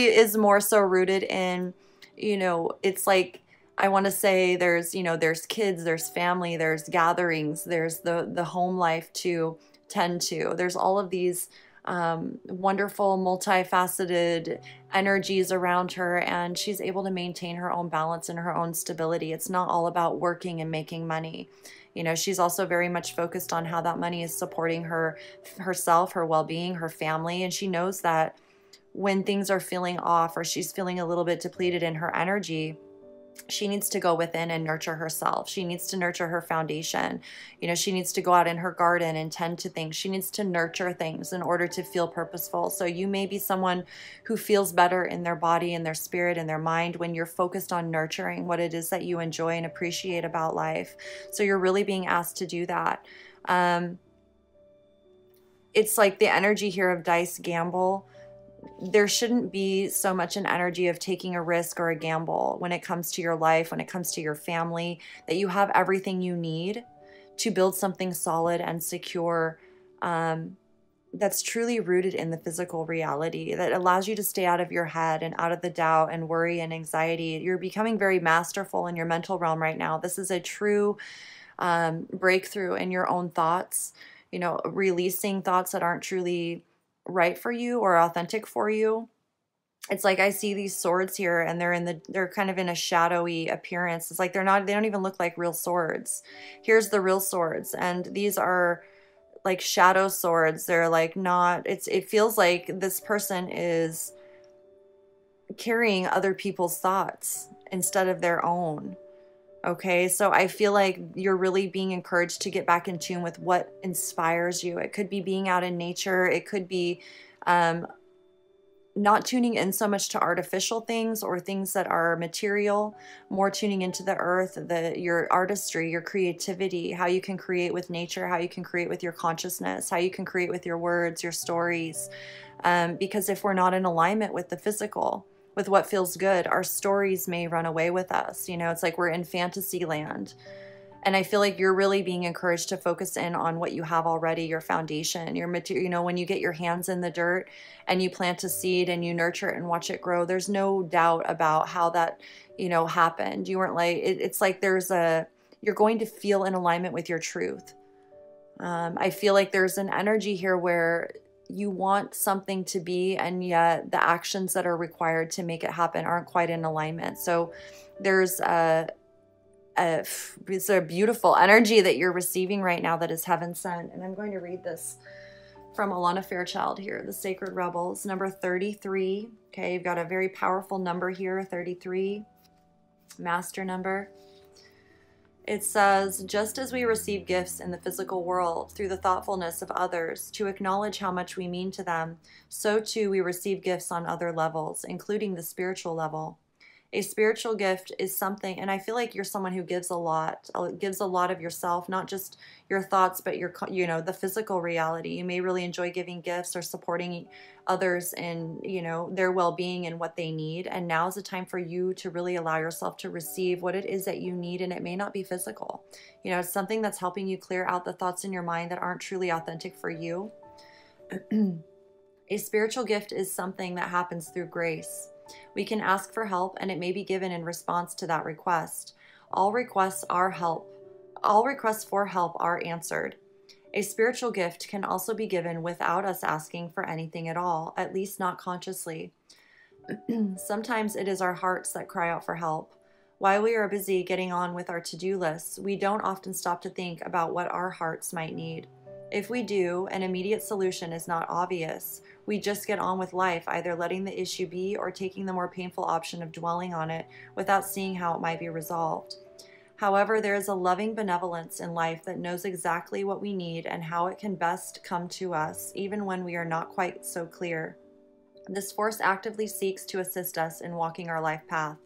Speaker 1: is more so rooted in, you know, it's like, I want to say there's, you know, there's kids, there's family, there's gatherings, there's the home life to tend to. There's all of these wonderful, multifaceted energies around her, and she's able to maintain her own balance and her own stability. It's not all about working and making money. You know, she's also very much focused on how that money is supporting herself, her well-being, her family, and she knows that when things are feeling off, or she's feeling a little bit depleted in her energy, she needs to go within and nurture herself. She needs to nurture her foundation. You know, she needs to go out in her garden and tend to things. She needs to nurture things in order to feel purposeful. So you may be someone who feels better in their body and their spirit and their mind when you're focused on nurturing what it is that you enjoy and appreciate about life. So you're really being asked to do that. It's like the energy here of dice gamble. There shouldn't be so much an energy of taking a risk or a gamble when it comes to your life, when it comes to your family, that you have everything you need to build something solid and secure, that's truly rooted in the physical reality, that allows you to stay out of your head and out of the doubt and worry and anxiety. You're becoming very masterful in your mental realm right now. This is a true breakthrough in your own thoughts, you know, releasing thoughts that aren't truly right for you or authentic for you. It's like I see these swords here, and they're kind of in a shadowy appearance. It's like they don't even look like real swords. Here's the real swords, and these are like shadow swords. They're like not, it feels like this person is carrying other people's thoughts instead of their own. Okay, so I feel like you're really being encouraged to get back in tune with what inspires you. It could be being out in nature. It could be um, not tuning in so much to artificial things or things that are material, more tuning into the earth, your artistry, your creativity, how you can create with nature, how you can create with your consciousness, how you can create with your words, your stories. Because if we're not in alignment with the physical, with what feels good, our stories may run away with us. You know, it's like we're in fantasy land. And I feel like you're really being encouraged to focus in on what you have already, your foundation, your material. You know, when you get your hands in the dirt and you plant a seed and you nurture it and watch it grow, there's no doubt about how that, you know, happened. You weren't like, it's like you're going to feel in alignment with your truth. I feel like there's an energy here where you want something to be, and yet the actions that are required to make it happen aren't quite in alignment. So there's it's a beautiful energy that you're receiving right now that is heaven sent. And I'm going to read this from Alana Fairchild here, The Sacred Rebels, number 33. Okay, you've got a very powerful number here, 33, master number. It says, just as we receive gifts in the physical world through the thoughtfulness of others to acknowledge how much we mean to them, so too we receive gifts on other levels, including the spiritual level. A spiritual gift is something, and I feel like you're someone who gives a lot of yourself, not just your thoughts, but you know, the physical reality. You may really enjoy giving gifts or supporting others in, you know, their well-being and what they need. And now is the time for you to really allow yourself to receive what it is that you need. And it may not be physical. You know, it's something that's helping you clear out the thoughts in your mind that aren't truly authentic for you. A spiritual gift is something that happens through grace. We can ask for help, and it may be given in response to that request. All requests for help are answered. A spiritual gift can also be given without us asking for anything at all, at least not consciously. Sometimes it is our hearts that cry out for help. While we are busy getting on with our to-do lists, we don't often stop to think about what our hearts might need. If we do, an immediate solution is not obvious. We just get on with life, either letting the issue be or taking the more painful option of dwelling on it without seeing how it might be resolved. However, there is a loving benevolence in life that knows exactly what we need and how it can best come to us, even when we are not quite so clear. This force actively seeks to assist us in walking our life path.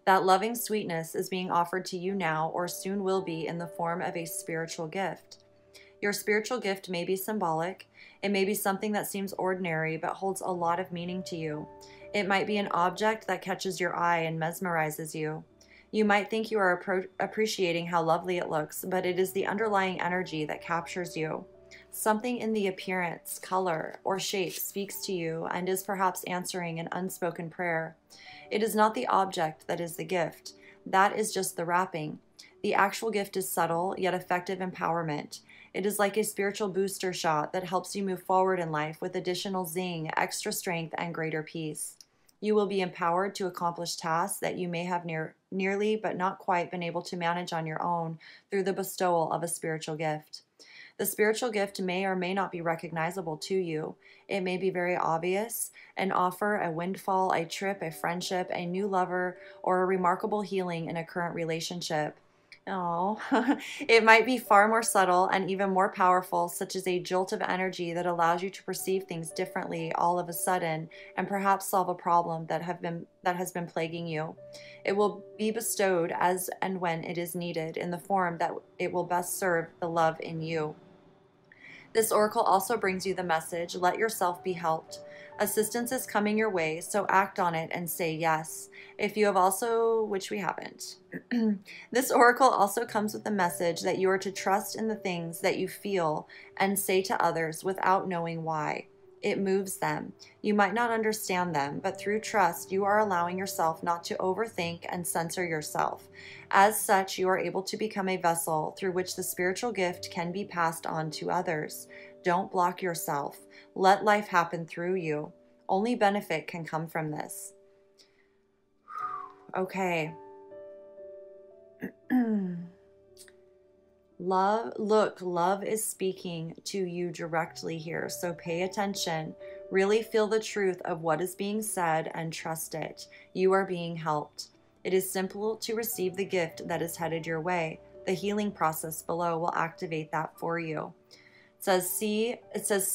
Speaker 1: That loving sweetness is being offered to you now, or soon will be, in the form of a spiritual gift. Your spiritual gift may be symbolic. It may be something that seems ordinary but holds a lot of meaning to you. It might be an object that catches your eye and mesmerizes you. You might think you are appreciating how lovely it looks, but it is the underlying energy that captures you. Something in the appearance, color, or shape speaks to you and is perhaps answering an unspoken prayer. It is not the object that is the gift. That is just the wrapping. The actual gift is subtle yet effective empowerment. It is like a spiritual booster shot that helps you move forward in life with additional zing, extra strength, and greater peace. You will be empowered to accomplish tasks that you may have nearly but not quite been able to manage on your own through the bestowal of a spiritual gift. The spiritual gift may or may not be recognizable to you. It may be very obvious, an offer, a windfall, a trip, a friendship, a new lover, or a remarkable healing in a current relationship. Oh, it might be far more subtle and even more powerful, such as a jolt of energy that allows you to perceive things differently all of a sudden and perhaps solve a problem that has been plaguing you. It will be bestowed as and when it is needed in the form that it will best serve the love in you. This oracle also brings you the message, let yourself be helped. Assistance is coming your way, so act on it and say yes. If you have also, which we haven't. This oracle also comes with the message that you are to trust in the things that you feel and say to others without knowing why. It moves them. You might not understand them, but through trust, you are allowing yourself not to overthink and censor yourself. As such, you are able to become a vessel through which the spiritual gift can be passed on to others. Don't block yourself. Let life happen through you. Only benefit can come from this. Okay. Love is speaking to you directly here, so pay attention. Really feel the truth of what is being said and trust it. You are being helped. It is simple to receive the gift that is headed your way. The healing process below will activate that for you. It says, say, it says,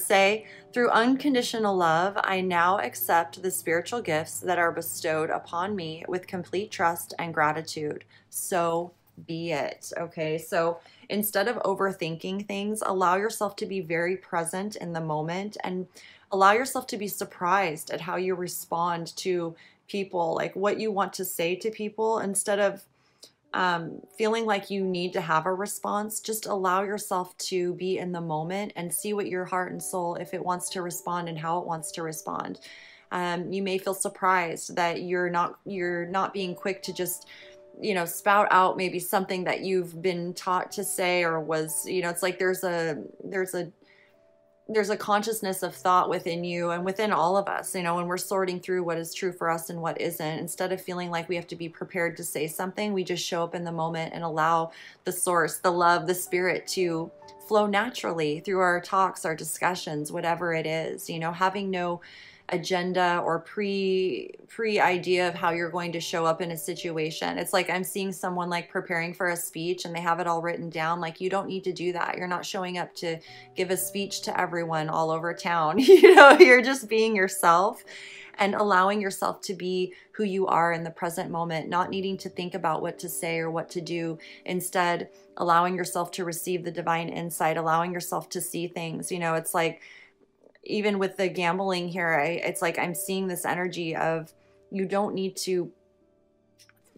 Speaker 1: say, through unconditional love, I now accept the spiritual gifts that are bestowed upon me with complete trust and gratitude. So be it. Okay. So instead of overthinking things, allow yourself to be very present in the moment and allow yourself to be surprised at how you respond to people, like what you want to say to people. Instead of feeling like you need to have a response, just allow yourself to be in the moment and see what your heart and soul, if it wants to respond and how it wants to respond. You may feel surprised that you're not being quick to just, spout out maybe something that you've been taught to say, or was, it's like there's a consciousness of thought within you and within all of us, when we're sorting through what is true for us and what isn't. Instead of feeling like we have to be prepared to say something, we just show up in the moment and allow the source, the love, the spirit to flow naturally through our talks, our discussions, whatever it is, having no agenda or pre idea of how you're going to show up in a situation. It's like I'm seeing someone like preparing for a speech and they have it all written down. Like, you don't need to do that. You're not showing up to give a speech to everyone all over town. You're just being yourself and allowing yourself to be who you are in the present moment, not needing to think about what to say or what to do. Instead, allowing yourself to receive the divine insight, allowing yourself to see things. It's like, even with the gambling here, it's like I'm seeing this energy of you don't need to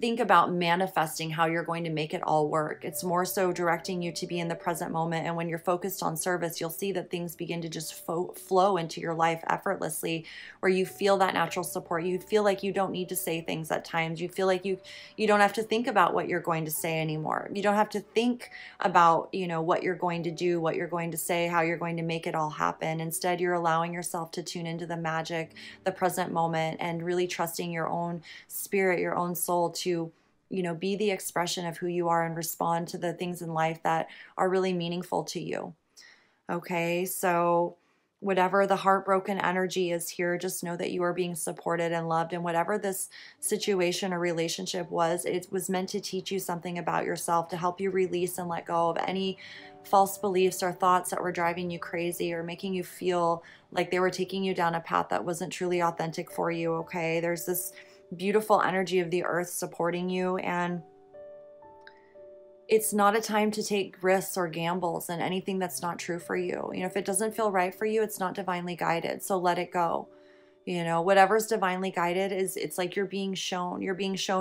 Speaker 1: think about manifesting how you're going to make it all work. It's more so directing you to be in the present moment. And when you're focused on service, you'll see that things begin to just flow into your life effortlessly, where you feel that natural support. You feel like you don't need to say things at times. You feel like you don't have to think about what you're going to say anymore. You don't have to think about, what you're going to do, what you're going to say, how you're going to make it all happen. Instead, you're allowing yourself to tune into the magic, the present moment, and really trusting your own spirit, your own soul to be the expression of who you are and respond to the things in life that are really meaningful to you. Okay, so whatever the heartbroken energy is here, just know that you are being supported and loved. And whatever this situation or relationship was, it was meant to teach you something about yourself, to help you release and let go of any false beliefs or thoughts that were driving you crazy or making you feel like they were taking you down a path that wasn't truly authentic for you. Okay, there's this beautiful energy of the earth supporting you, and it's not a time to take risks or gambles and anything that's not true for you. If it doesn't feel right for you, it's not divinely guided, so let it go. Whatever's divinely guided it's like you're being shown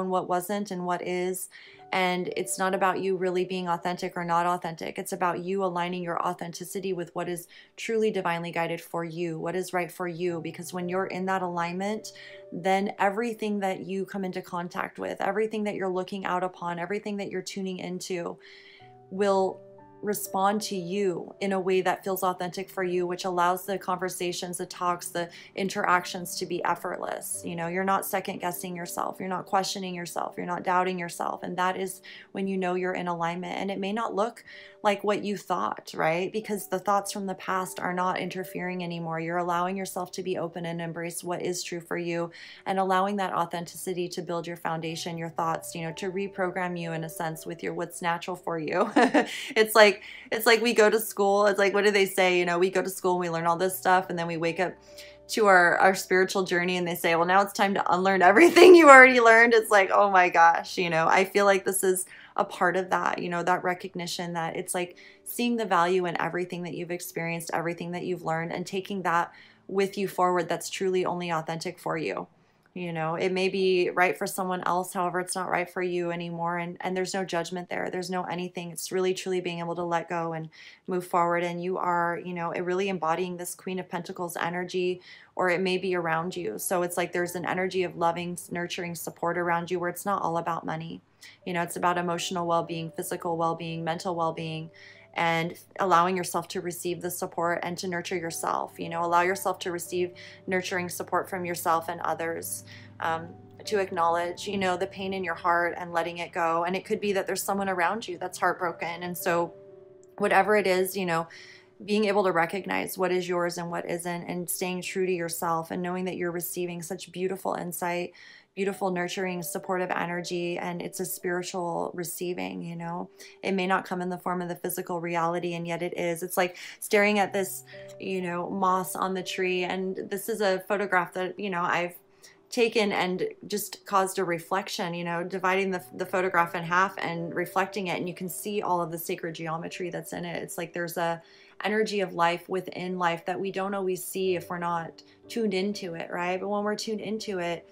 Speaker 1: what wasn't and what is. And it's not about you really being authentic or not authentic. It's about you aligning your authenticity with what is truly divinely guided for you, what is right for you. Because when you're in that alignment, then everything that you come into contact with, everything that you're looking out upon, everything that you're tuning into will respond to you in a way that feels authentic for you, which allows the conversations, the talks, the interactions to be effortless. You're not second guessing yourself. You're not questioning yourself. You're not doubting yourself. And that is when you're in alignment. And it may not look like what you thought, right? Because the thoughts from the past are not interfering anymore. You're allowing yourself to be open and embrace what is true for you, and allowing that authenticity to build your foundation, your thoughts, to reprogram you in a sense with what's natural for you. It's like we go to school. It's like, what do they say? We go to school and we learn all this stuff, and then we wake up to our spiritual journey and they say, well, now it's time to unlearn everything you already learned. It's like, oh my gosh, I feel like this is a part of that, that recognition that it's like seeing the value in everything that you've experienced, everything that you've learned, and taking that with you forward. That's truly only authentic for you. It may be right for someone else, however, it's not right for you anymore. And there's no judgment there. There's no anything. It's really, truly being able to let go and move forward. And you are, really embodying this Queen of Pentacles energy, or it may be around you. So it's like there's an energy of loving, nurturing support around you, where it's not all about money. It's about emotional well-being, physical well-being, mental well-being, and allowing yourself to receive the support and to nurture yourself. Allow yourself to receive nurturing support from yourself and others, to acknowledge, the pain in your heart and letting it go. And it could be that there's someone around you that's heartbroken. And so whatever it is, being able to recognize what is yours and what isn't, and staying true to yourself, and knowing that you're receiving such beautiful insight, beautiful, nurturing, supportive energy, and it's a spiritual receiving, you know. It may not come in the form of the physical reality, and yet it is. It's like staring at this, you know, moss on the tree. And this is a photograph that, you know, I've taken and just caused a reflection, you know, dividing the photograph in half and reflecting it, and you can see all of the sacred geometry that's in it. It's like there's a energy of life within life that we don't always see if we're not tuned into it, right? But when we're tuned into it,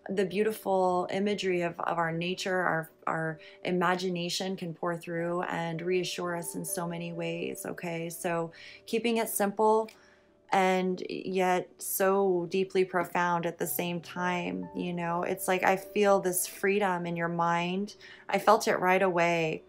Speaker 1: the beautiful imagery of our nature, our imagination can pour through and reassure us in so many ways. Okay, so keeping it simple and yet so deeply profound at the same time, you know. It's like I feel this freedom in your mind. I felt it right away.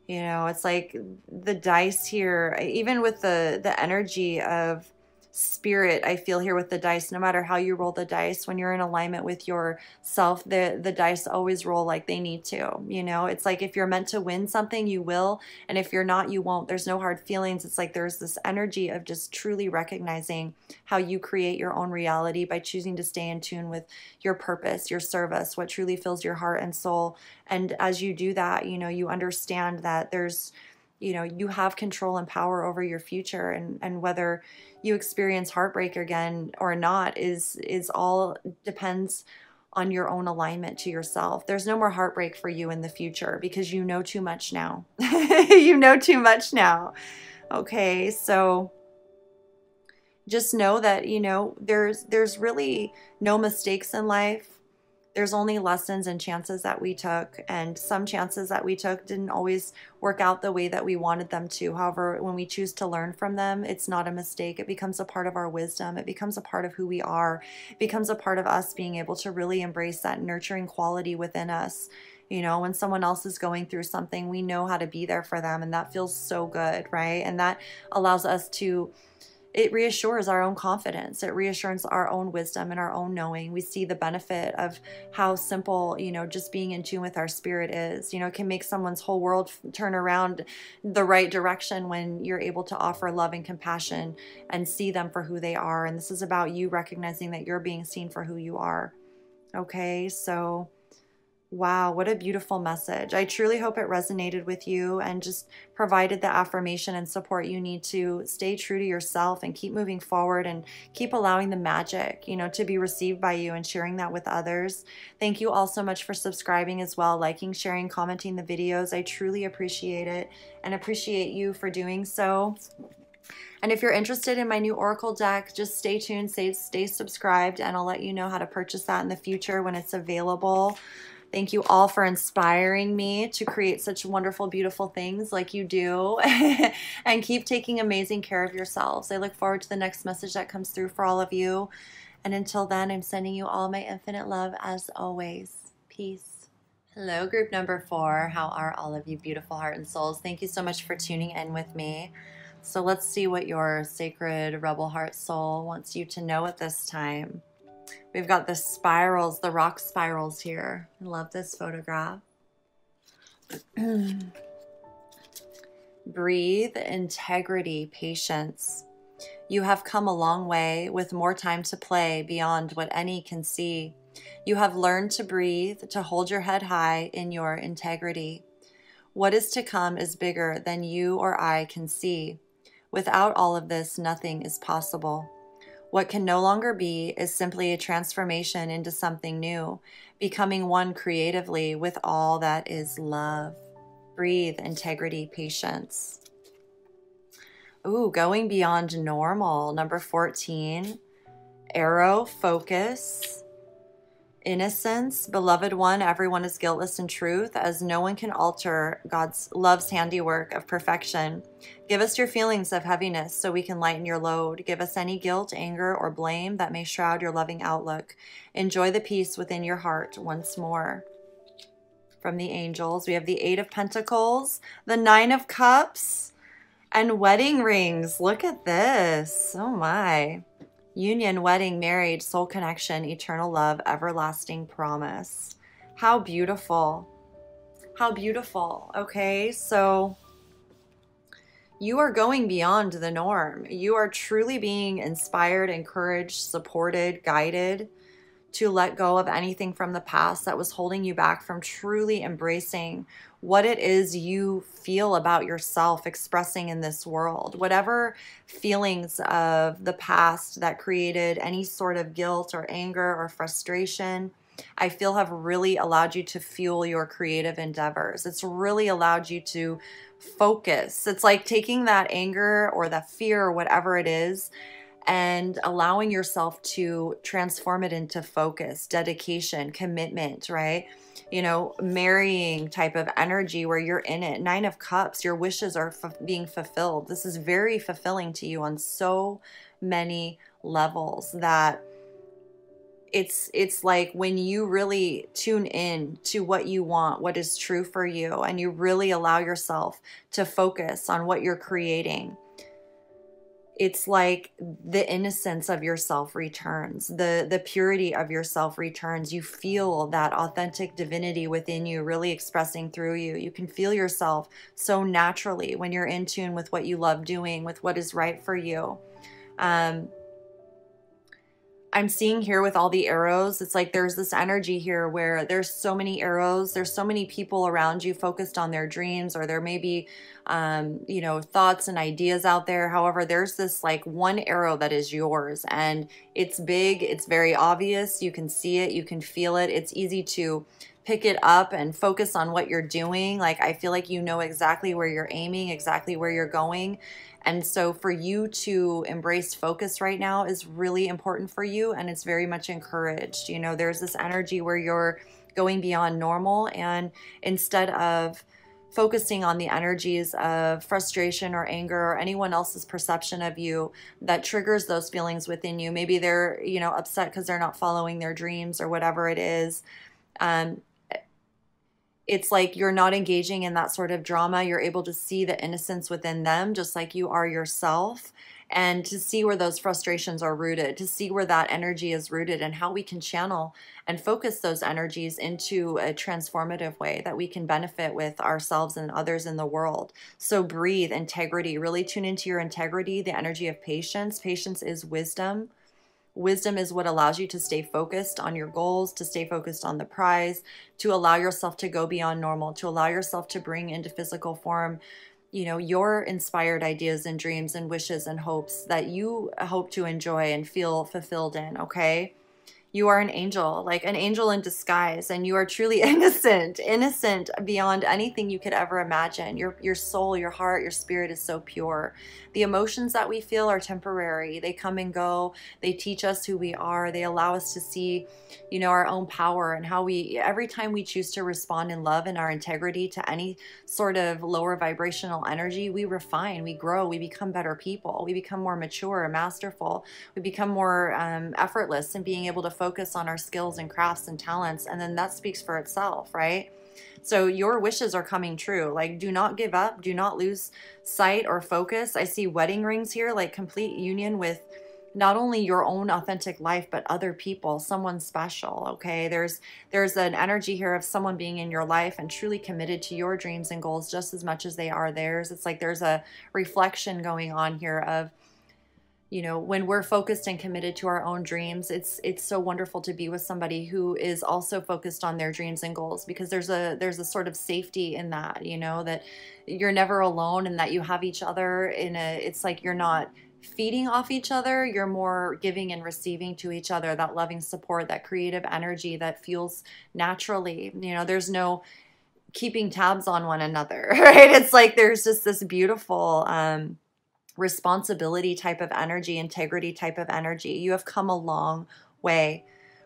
Speaker 1: You know, it's like the dice here, even with the energy of spirit, I feel here with the dice, no matter how you roll the dice, when you're in alignment with yourself, the dice always roll like they need to, you know. It's like if you're meant to win something, you will, and if you're not, you won't. There's no hard feelings. It's like there's this energy of just truly recognizing how you create your own reality by choosing to stay in tune with your purpose, your service, what truly fills your heart and soul. And as you do that, you know, you understand that there's, you know, you have control and power over your future, and whether you experience heartbreak again or not is all depends on your own alignment to yourself. There's no more heartbreak for you in the future because you know too much now. You know too much now. Okay, so just know that, you know, there's really no mistakes in life. There's only lessons and chances that we took, and some chances that we took didn't always work out the way that we wanted them to. However, when we choose to learn from them, it's not a mistake. It becomes a part of our wisdom. It becomes a part of who we are. It becomes a part of us being able to really embrace that nurturing quality within us. You know, when someone else is going through something, we know how to be there for them, and that feels so good, right? And that allows us to, it reassures our own confidence. It reassures our own wisdom and our own knowing. We see the benefit of how simple, you know, just being in tune with our spirit is. You know, it can make someone's whole world turn around the right direction when you're able to offer love and compassion and see them for who they are. And this is about you recognizing that you're being seen for who you are. Okay, so wow, what a beautiful message. I truly hope it resonated with you and just provided the affirmation and support you need to stay true to yourself and keep moving forward and keep allowing the magic, you know, to be received by you and sharing that with others. Thank you all so much for subscribing as well, liking, sharing, commenting the videos. I truly appreciate it and appreciate you for doing so. And if you're interested in my new Oracle deck, just stay tuned, stay subscribed, and I'll let you know how to purchase that in the future when it's available. Thank you all for inspiring me to create such wonderful, beautiful things like you do. And keep taking amazing care of yourselves. I look forward to the next message that comes through for all of you. And until then, I'm sending you all my infinite love as always. Peace. Hello, group number 4. How are all of you beautiful heart and souls? Thank you so much for tuning in with me. So let's see what your sacred rebel heart soul wants you to know at this time. We've got the spirals, the rock spirals here. I love this photograph. Breathe, integrity, patience. You have come a long way with more time to play beyond what any can see. You have learned to breathe, to hold your head high in your integrity. What is to come is bigger than you or I can see. Without all of this, nothing is possible. What can no longer be is simply a transformation into something new, becoming one creatively with all that is love. Breathe, integrity, patience. Ooh, going beyond normal. Number 14, arrow, focus. Innocence, beloved one, everyone is guiltless in truth, as no one can alter God's love's handiwork of perfection. Give us your feelings of heaviness so we can lighten your load. Give us any guilt, anger, or blame that may shroud your loving outlook. Enjoy the peace within your heart once more. From the angels, we have the 8 of Pentacles, the 9 of Cups, and wedding rings. Look at this. Oh my. Union, wedding, married, soul connection, eternal love, everlasting promise. How beautiful. How beautiful. Okay, so you are going beyond the norm. You are truly being inspired, encouraged, supported, guided to let go of anything from the past that was holding you back from truly embracing what it is you feel about yourself expressing in this world. Whatever feelings of the past that created any sort of guilt or anger or frustration, I feel have really allowed you to fuel your creative endeavors. It's really allowed you to focus. It's like taking that anger or that fear or whatever it is and allowing yourself to transform it into focus, dedication, commitment, right? You know, marrying type of energy where you're in it. 9 of Cups, your wishes are being fulfilled. This is very fulfilling to you on so many levels that it's like when you really tune in to what you want, what is true for you, and you really allow yourself to focus on what you're creating. It's like the innocence of yourself returns, the purity of yourself returns. You feel that authentic divinity within you really expressing through you. You can feel yourself so naturally when you're in tune with what you love doing, with what is right for you. I'm seeing here with all the arrows, it's like there's this energy here where there's so many arrows, there's so many people around you focused on their dreams, or there may be, you know, thoughts and ideas out there. However, there's this like one arrow that is yours, and it's big, it's very obvious, you can see it, you can feel it, it's easy to pick it up and focus on what you're doing. Like, I feel like you know exactly where you're aiming, exactly where you're going. And so for you to embrace focus right now is really important for you, and it's very much encouraged. You know, there's this energy where you're going beyond normal, and instead of focusing on the energies of frustration or anger or anyone else's perception of you that triggers those feelings within you, maybe they're, you know, upset because they're not following their dreams or whatever it is. It's like you're not engaging in that sort of drama. You're able to see the innocence within them, just like you are yourself, and to see where those frustrations are rooted, to see where that energy is rooted, and how we can channel and focus those energies into a transformative way that we can benefit with ourselves and others in the world. So breathe, integrity, really tune into your integrity, the energy of patience. Patience is wisdom. Wisdom is what allows you to stay focused on your goals, to stay focused on the prize, to allow yourself to go beyond normal, to allow yourself to bring into physical form, you know, your inspired ideas and dreams and wishes and hopes that you hope to enjoy and feel fulfilled in, okay? You are an angel, like an angel in disguise, and you are truly innocent beyond anything you could ever imagine. Your soul, your heart, your spirit is so pure. The emotions that we feel are temporary. They come and go. They teach us who we are. They allow us to see, you know, our own power and how we, every time we choose to respond in love and our integrity to any sort of lower vibrational energy, we refine, we grow, we become better people. We become more mature and masterful. We become more effortless in being able to focus on our skills and crafts and talents, and then that speaks for itself, right? So your wishes are coming true. Like, do not give up, do not lose sight or focus. I see wedding rings here, like complete union with not only your own authentic life, but other people, someone special, okay? There's an energy here of someone being in your life and truly committed to your dreams and goals just as much as they are theirs. It's like there's a reflection going on here of, you know, when we're focused and committed to our own dreams, it's so wonderful to be with somebody who is also focused on their dreams and goals, because there's a sort of safety in that, you know, that you're never alone and that you have each other in a, it's like you're not feeding off each other, you're more giving and receiving to each other, that loving support, that creative energy that fuels naturally. You know, there's no keeping tabs on one another, right? It's like there's just this beautiful responsibility type of energy, integrity type of energy. You have come a long way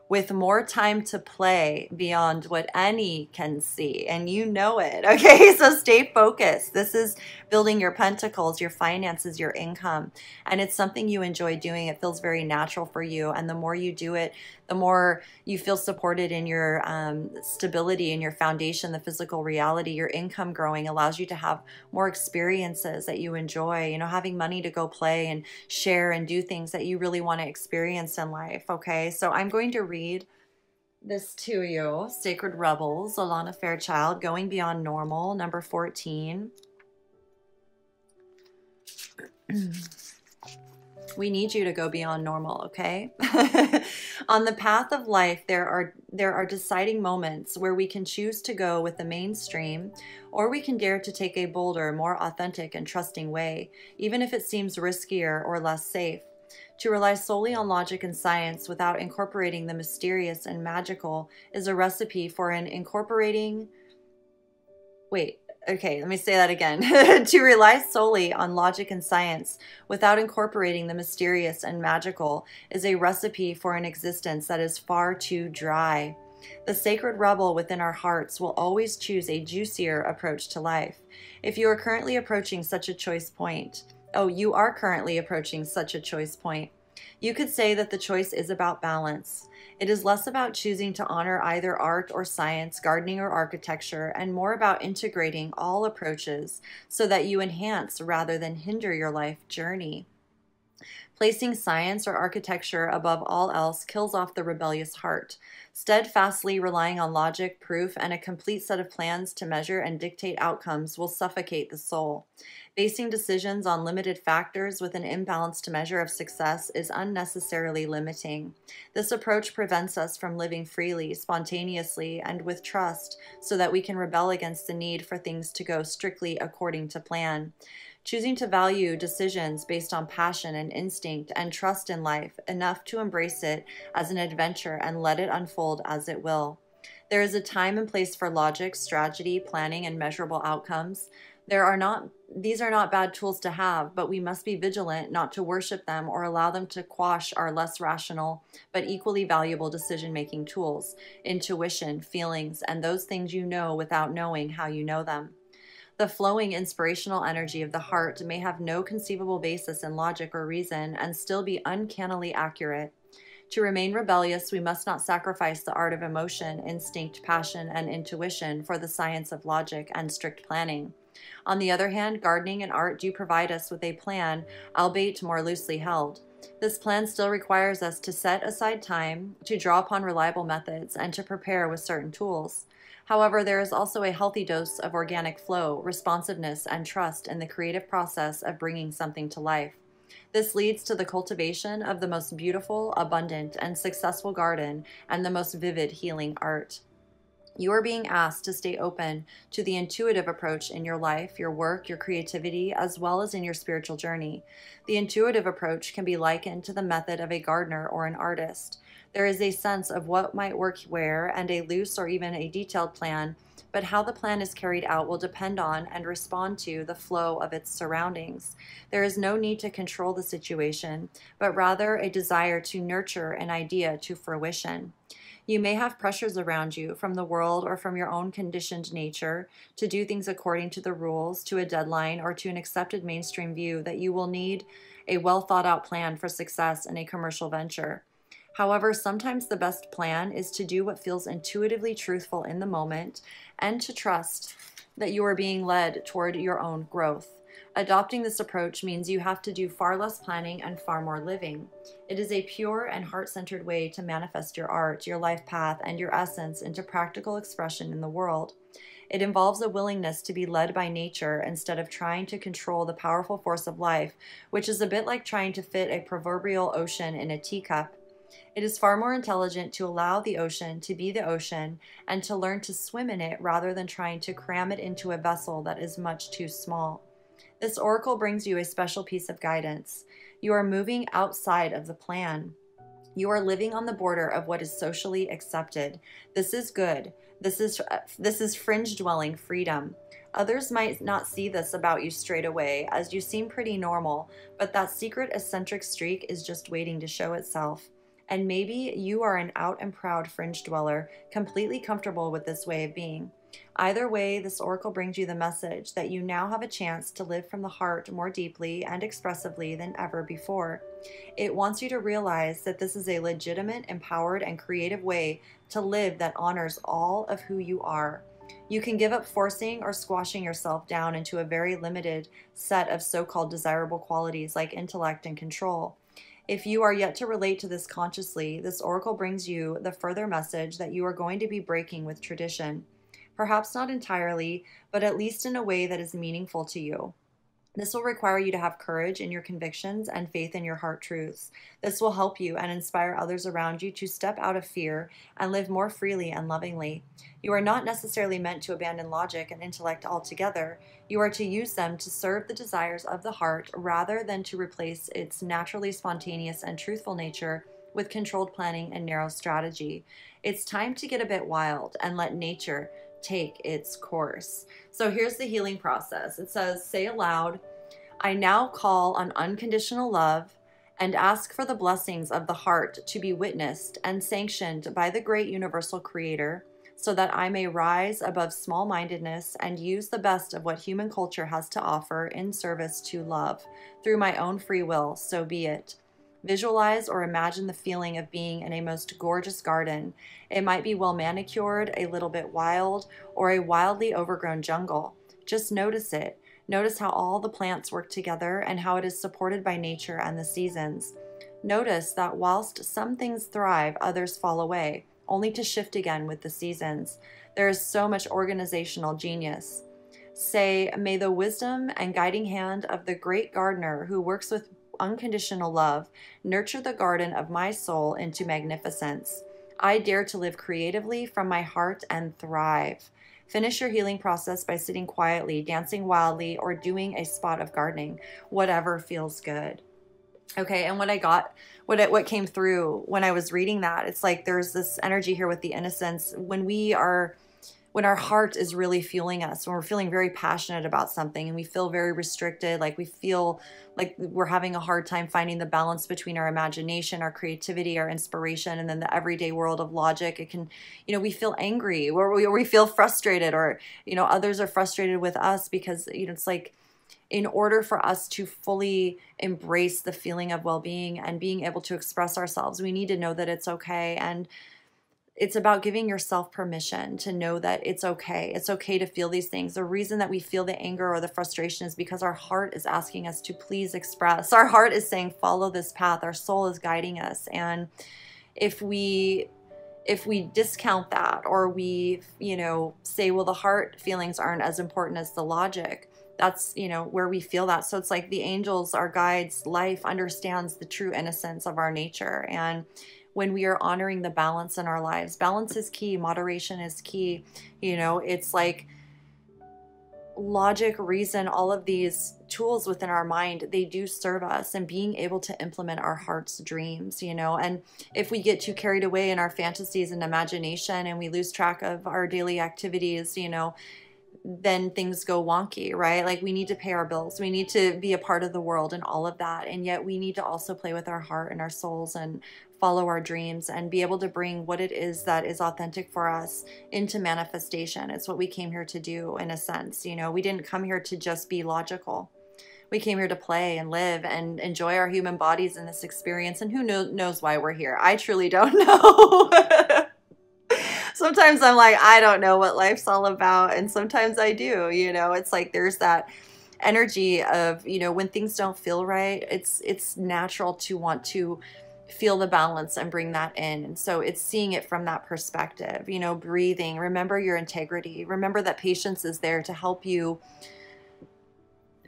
Speaker 1: with more time to play beyond what any can see, and you know it, okay? So stay focused. This is building your pentacles, your finances, your income, and it's something you enjoy doing. It feels very natural for you, and the more you do it, the more you feel supported in your stability and your foundation, the physical reality. Your income growing allows you to have more experiences that you enjoy, you know, having money to go play and share and do things that you really want to experience in life, okay? So I'm going to read this to you. Sacred Rebels, Alana Fairchild, Going Beyond Normal, number 14. We need you to go beyond normal, okay? On the path of life, there are deciding moments where we can choose to go with the mainstream, or we can dare to take a bolder, more authentic and trusting way, even if it seems riskier or less safe. To rely solely on logic and science without incorporating the mysterious and magical is a recipe for an incorporating... Wait, okay, let me say that again. To rely solely on logic and science without incorporating the mysterious and magical is a recipe for an existence that is far too dry. The sacred rebel within our hearts will always choose a juicier approach to life. If you are currently approaching such a choice point, you are currently approaching such a choice point, you could say that the choice is about balance. It is less about choosing to honor either art or science, gardening or architecture, and more about integrating all approaches so that you enhance rather than hinder your life journey. Placing science or architecture above all else kills off the rebellious heart. Steadfastly relying on logic, proof, and a complete set of plans to measure and dictate outcomes will suffocate the soul. Basing decisions on limited factors with an imbalanced measure of success is unnecessarily limiting. This approach prevents us from living freely, spontaneously, and with trust so that we can rebel against the need for things to go strictly according to plan. Choosing to value decisions based on passion and instinct and trust in life enough to embrace it as an adventure and let it unfold as it will. There is a time and place for logic, strategy, planning, and measurable outcomes. These are not bad tools to have, but we must be vigilant not to worship them or allow them to quash our less rational but equally valuable decision-making tools, intuition, feelings, and those things you know without knowing how you know them. The flowing inspirational energy of the heart may have no conceivable basis in logic or reason and still be uncannily accurate. To remain rebellious, we must not sacrifice the art of emotion, instinct, passion, and intuition for the science of logic and strict planning. On the other hand, gardening and art do provide us with a plan, albeit more loosely held. This plan still requires us to set aside time, to draw upon reliable methods, and to prepare with certain tools. However, there is also a healthy dose of organic flow, responsiveness, and trust in the creative process of bringing something to life. This leads to the cultivation of the most beautiful, abundant, and successful garden and the most vivid healing art. You are being asked to stay open to the intuitive approach in your life, your work, your creativity, as well as in your spiritual journey. The intuitive approach can be likened to the method of a gardener or an artist. There is a sense of what might work where and a loose or even a detailed plan, but how the plan is carried out will depend on and respond to the flow of its surroundings. There is no need to control the situation, but rather a desire to nurture an idea to fruition. You may have pressures around you from the world or from your own conditioned nature to do things according to the rules, to a deadline, or to an accepted mainstream view that you will need a well thought out plan for success in a commercial venture. However, sometimes the best plan is to do what feels intuitively truthful in the moment and to trust that you are being led toward your own growth. Adopting this approach means you have to do far less planning and far more living. It is a pure and heart-centered way to manifest your art, your life path, and your essence into practical expression in the world. It involves a willingness to be led by nature instead of trying to control the powerful force of life, which is a bit like trying to fit a proverbial ocean in a teacup. It is far more intelligent to allow the ocean to be the ocean and to learn to swim in it rather than trying to cram it into a vessel that is much too small. This oracle brings you a special piece of guidance. You are moving outside of the plan. You are living on the border of what is socially accepted. This is good. This is fringe-dwelling freedom. Others might not see this about you straight away, as you seem pretty normal, but that secret eccentric streak is just waiting to show itself. And maybe you are an out and proud fringe dweller, completely comfortable with this way of being. Either way, this oracle brings you the message that you now have a chance to live from the heart more deeply and expressively than ever before. It wants you to realize that this is a legitimate, empowered, and creative way to live that honors all of who you are. You can give up forcing or squashing yourself down into a very limited set of so-called desirable qualities like intellect and control. If you are yet to relate to this consciously, this oracle brings you the further message that you are going to be breaking with tradition. Perhaps not entirely, but at least in a way that is meaningful to you. This will require you to have courage in your convictions and faith in your heart truths. This will help you and inspire others around you to step out of fear and live more freely and lovingly. You are not necessarily meant to abandon logic and intellect altogether. You are to use them to serve the desires of the heart rather than to replace its naturally spontaneous and truthful nature with controlled planning and narrow strategy. It's time to get a bit wild and let nature take its course. So here's the healing process. It says, say aloud, I now call on unconditional love and ask for the blessings of the heart to be witnessed and sanctioned by the great universal creator, so that I may rise above small-mindedness and use the best of what human culture has to offer in service to love. Through my own free will, so be it. Visualize or imagine the feeling of being in a most gorgeous garden. It might be well manicured, a little bit wild, or a wildly overgrown jungle. Just notice it. Notice how all the plants work together and how it is supported by nature and the seasons. Notice that whilst some things thrive, others fall away, only to shift again with the seasons. There is so much organizational genius. Say, may the wisdom and guiding hand of the great gardener who works with unconditional love nurture the garden of my soul into magnificence. I dare to live creatively from my heart and thrive. Finish your healing process by sitting quietly, dancing wildly, or doing a spot of gardening, whatever feels good. Okay, and what came through when I was reading that, it's like there's this energy here with the innocence. When our heart is really fueling us, when we're feeling very passionate about something and we feel very restricted, like we feel like we're having a hard time finding the balance between our imagination, our creativity, our inspiration, and then the everyday world of logic, it can, we feel angry or we feel frustrated, or, others are frustrated with us because, it's like, in order for us to fully embrace the feeling of well-being and being able to express ourselves, we need to know that it's okay. And it's about giving yourself permission to know that it's okay. It's okay to feel these things. The reason that we feel the anger or the frustration is because our heart is asking us to please express. Our heart is saying, follow this path. Our soul is guiding us. And if we discount that, or we, say, well, the heart feelings aren't as important as the logic, that's, where we feel that. So it's like the angels, our guides, life understands the true innocence of our nature. And when we are honoring the balance in our lives, balance is key, moderation is key. It's like logic, reason, all of these tools within our mind, they do serve us in being able to implement our heart's dreams, and if we get too carried away in our fantasies and imagination and we lose track of our daily activities, then things go wonky, right? Like we need to pay our bills. We need to be a part of the world and all of that. And yet we need to also play with our heart and our souls and follow our dreams and be able to bring what it is that is authentic for us into manifestation. It's what we came here to do, in a sense. We didn't come here to just be logical. We came here to play and live and enjoy our human bodies in this experience. And who knows why we're here? I truly don't know. Sometimes I'm like, I don't know what life's all about. And sometimes I do, it's like there's that energy of, when things don't feel right, it's natural to want to feel the balance and bring that in. And so it's seeing it from that perspective, breathing, remember your integrity, remember that patience is there to help you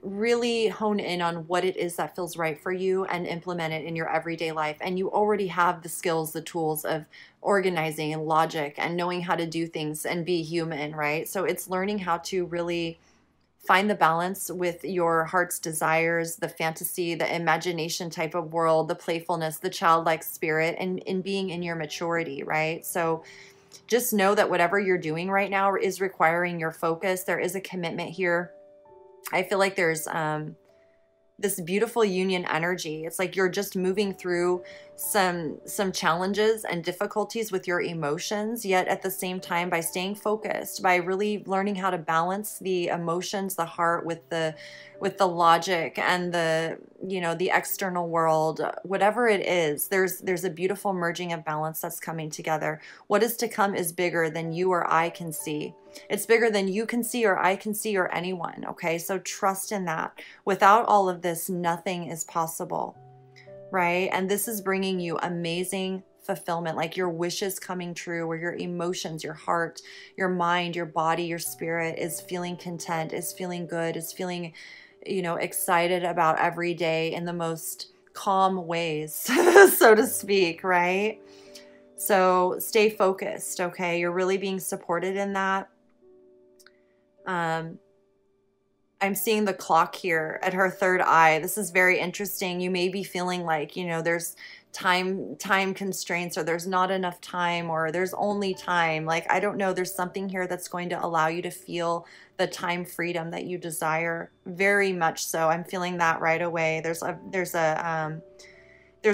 Speaker 1: really hone in on what it is that feels right for you and implement it in your everyday life. And you already have the skills, the tools of organizing and logic and knowing how to do things and be human, right? So it's learning how to really find the balance with your heart's desires, the fantasy, the imagination type of world, the playfulness, the childlike spirit, and in being in your maturity, right? So just know that whatever you're doing right now is requiring your focus. There is a commitment here. I feel like there's this beautiful union energy. It's like you're just moving through some challenges and difficulties with your emotions, yet at the same time, by staying focused, by really learning how to balance the emotions, the heart with the logic and the external world, whatever it is, there's a beautiful merging of balance that's coming together. What is to come is bigger than you or I can see. It's bigger than you can see or I can see or anyone. Okay, so trust in that. Without all of this, nothing is possible, right? And this is bringing you amazing fulfillment, like your wishes coming true, where your emotions, your heart, your mind, your body, your spirit is feeling content, is feeling good, is feeling you know, excited about every day in the most calm ways, so to speak, right? So stay focused, okay? You're really being supported in that. I'm seeing the clock here at her third eye. This is very interesting. You may be feeling like, you know, there's time constraints, or there's not enough time, or there's only time. Like, I don't know, there's something here that's going to allow you to feel the time freedom that you desire. Very much so. I'm feeling that right away. There's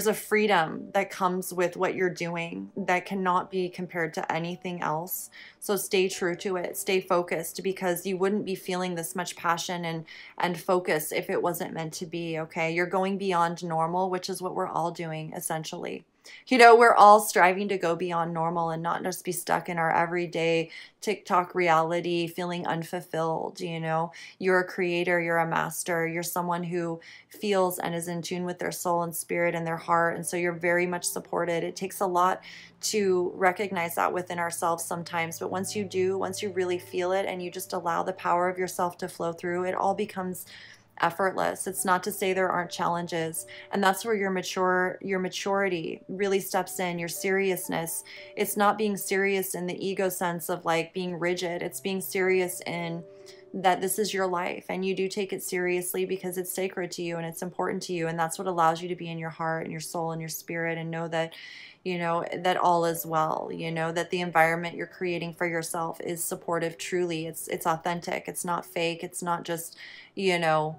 Speaker 1: a freedom that comes with what you're doing that cannot be compared to anything else. So stay true to it. Stay focused, because you wouldn't be feeling this much passion and focus if it wasn't meant to be, okay? You're going beyond normal, which is what we're all doing, essentially. You know, we're all striving to go beyond normal and not just be stuck in our everyday TikTok reality, feeling unfulfilled. You know, you're a creator, you're a master, you're someone who feels and is in tune with their soul and spirit and their heart. And so you're very much supported. It takes a lot to recognize that within ourselves sometimes. But once you do, once you really feel it and you just allow the power of yourself to flow through, it all becomes effortless. It's not to say there aren't challenges, and that's where your maturity really steps in, your seriousness. It's not being serious in the ego sense of like being rigid. It's being serious in that this is your life, and you do take it seriously because it's sacred to you and it's important to you, and that's what allows you to be in your heart and your soul and your spirit, and know that, you know, that all is well, you know, that the environment you're creating for yourself is supportive. Truly, it's authentic. It's not fake. It's not just, you know,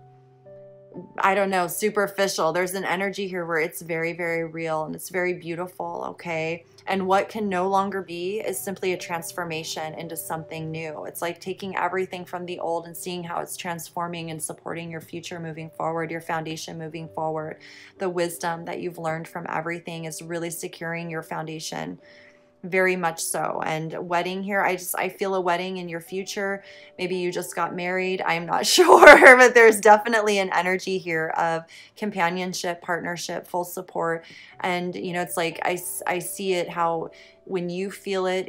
Speaker 1: I don't know, superficial. There's an energy here where it's very, very real, and it's very beautiful, okay? And what can no longer be is simply a transformation into something new. It's like taking everything from the old and seeing how it's transforming and supporting your future moving forward, your foundation moving forward. The wisdom that you've learned from everything is really securing your foundation. Very much so. And wedding here, I feel a wedding in your future. Maybe you just got married. I'm not sure, but there's definitely an energy here of companionship, partnership, full support. And, you know, it's like, I see it how when you feel it,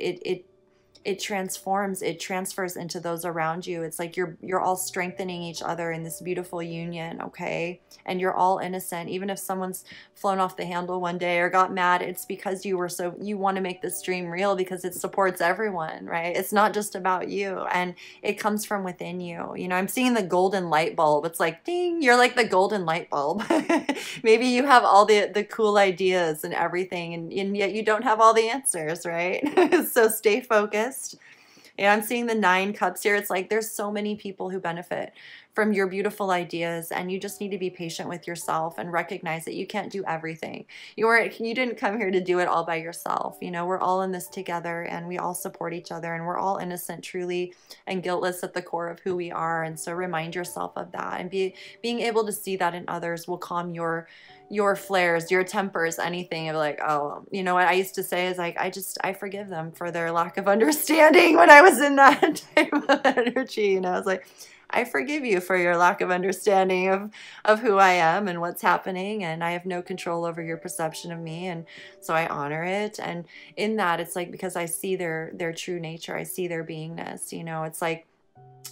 Speaker 1: it transforms, it transfers into those around you. It's like you're all strengthening each other in this beautiful union, okay? And you're all innocent. Even if someone's flown off the handle one day or got mad, it's because you want to make this dream real, because it supports everyone, right? It's not just about you, and it comes from within you. You know, I'm seeing the golden light bulb. It's like, ding, you're like the golden light bulb. Maybe you have all the cool ideas and everything, and yet you don't have all the answers, right? So stay focused. And I'm seeing the 9 cups here. It's like there's so many people who benefit from your beautiful ideas, and you just need to be patient with yourself and recognize that you can't do everything. You didn't come here to do it all by yourself. You know, we're all in this together, and we all support each other, and we're all innocent truly and guiltless at the core of who we are. And so remind yourself of that, and being able to see that in others will calm your flares, your tempers, anything of like, oh, you know what I used to say is like, I forgive them for their lack of understanding when I was in that type of energy. You know, I was like, I forgive you for your lack of understanding of who I am and what's happening, and I have no control over your perception of me, and so I honor it. And in that, it's like, because I see their true nature, I see their beingness, you know, it's like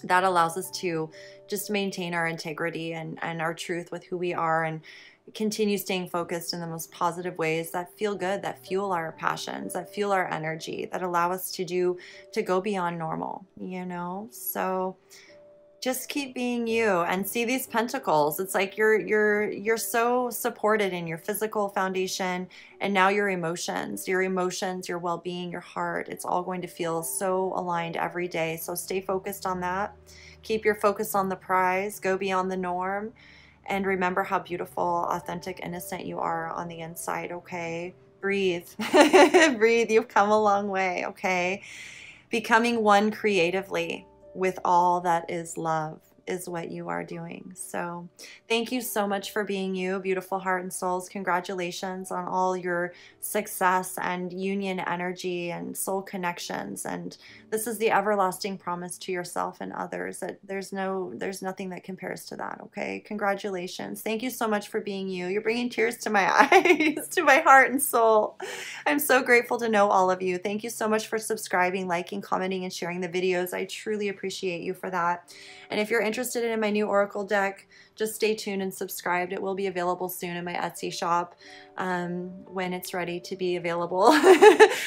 Speaker 1: that allows us to just maintain our integrity and our truth with who we are, and continue staying focused in the most positive ways that feel good, that fuel our passions, that fuel our energy, that allow us to go beyond normal, you know? So just keep being you, and see these pentacles. It's like you're so supported in your physical foundation, and now your emotions, your well-being, your heart, it's all going to feel so aligned every day. So stay focused on that. Keep your focus on the prize, go beyond the norm, and remember how beautiful, authentic, innocent you are on the inside, okay? Breathe. Breathe. You've come a long way, okay? Becoming one creatively with all that is love is what you are doing. So thank you so much for being you, beautiful heart and souls. Congratulations on all your success and union energy and soul connections. And this is the everlasting promise to yourself and others that there's nothing that compares to that. Okay. Congratulations. Thank you so much for being you. You're bringing tears to my eyes, to my heart and soul. I'm so grateful to know all of you. Thank you so much for subscribing, liking, commenting, and sharing the videos. I truly appreciate you for that. And if you're interested interested in my new oracle deck, just stay tuned and subscribed. It will be available soon in my Etsy shop when it's ready to be available.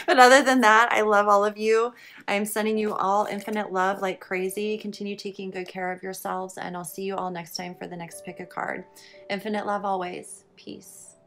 Speaker 1: But other than that, I love all of you. I'm sending you all infinite love like crazy. Continue taking good care of yourselves, and I'll see you all next time for the next pick a card. Infinite love always. Peace.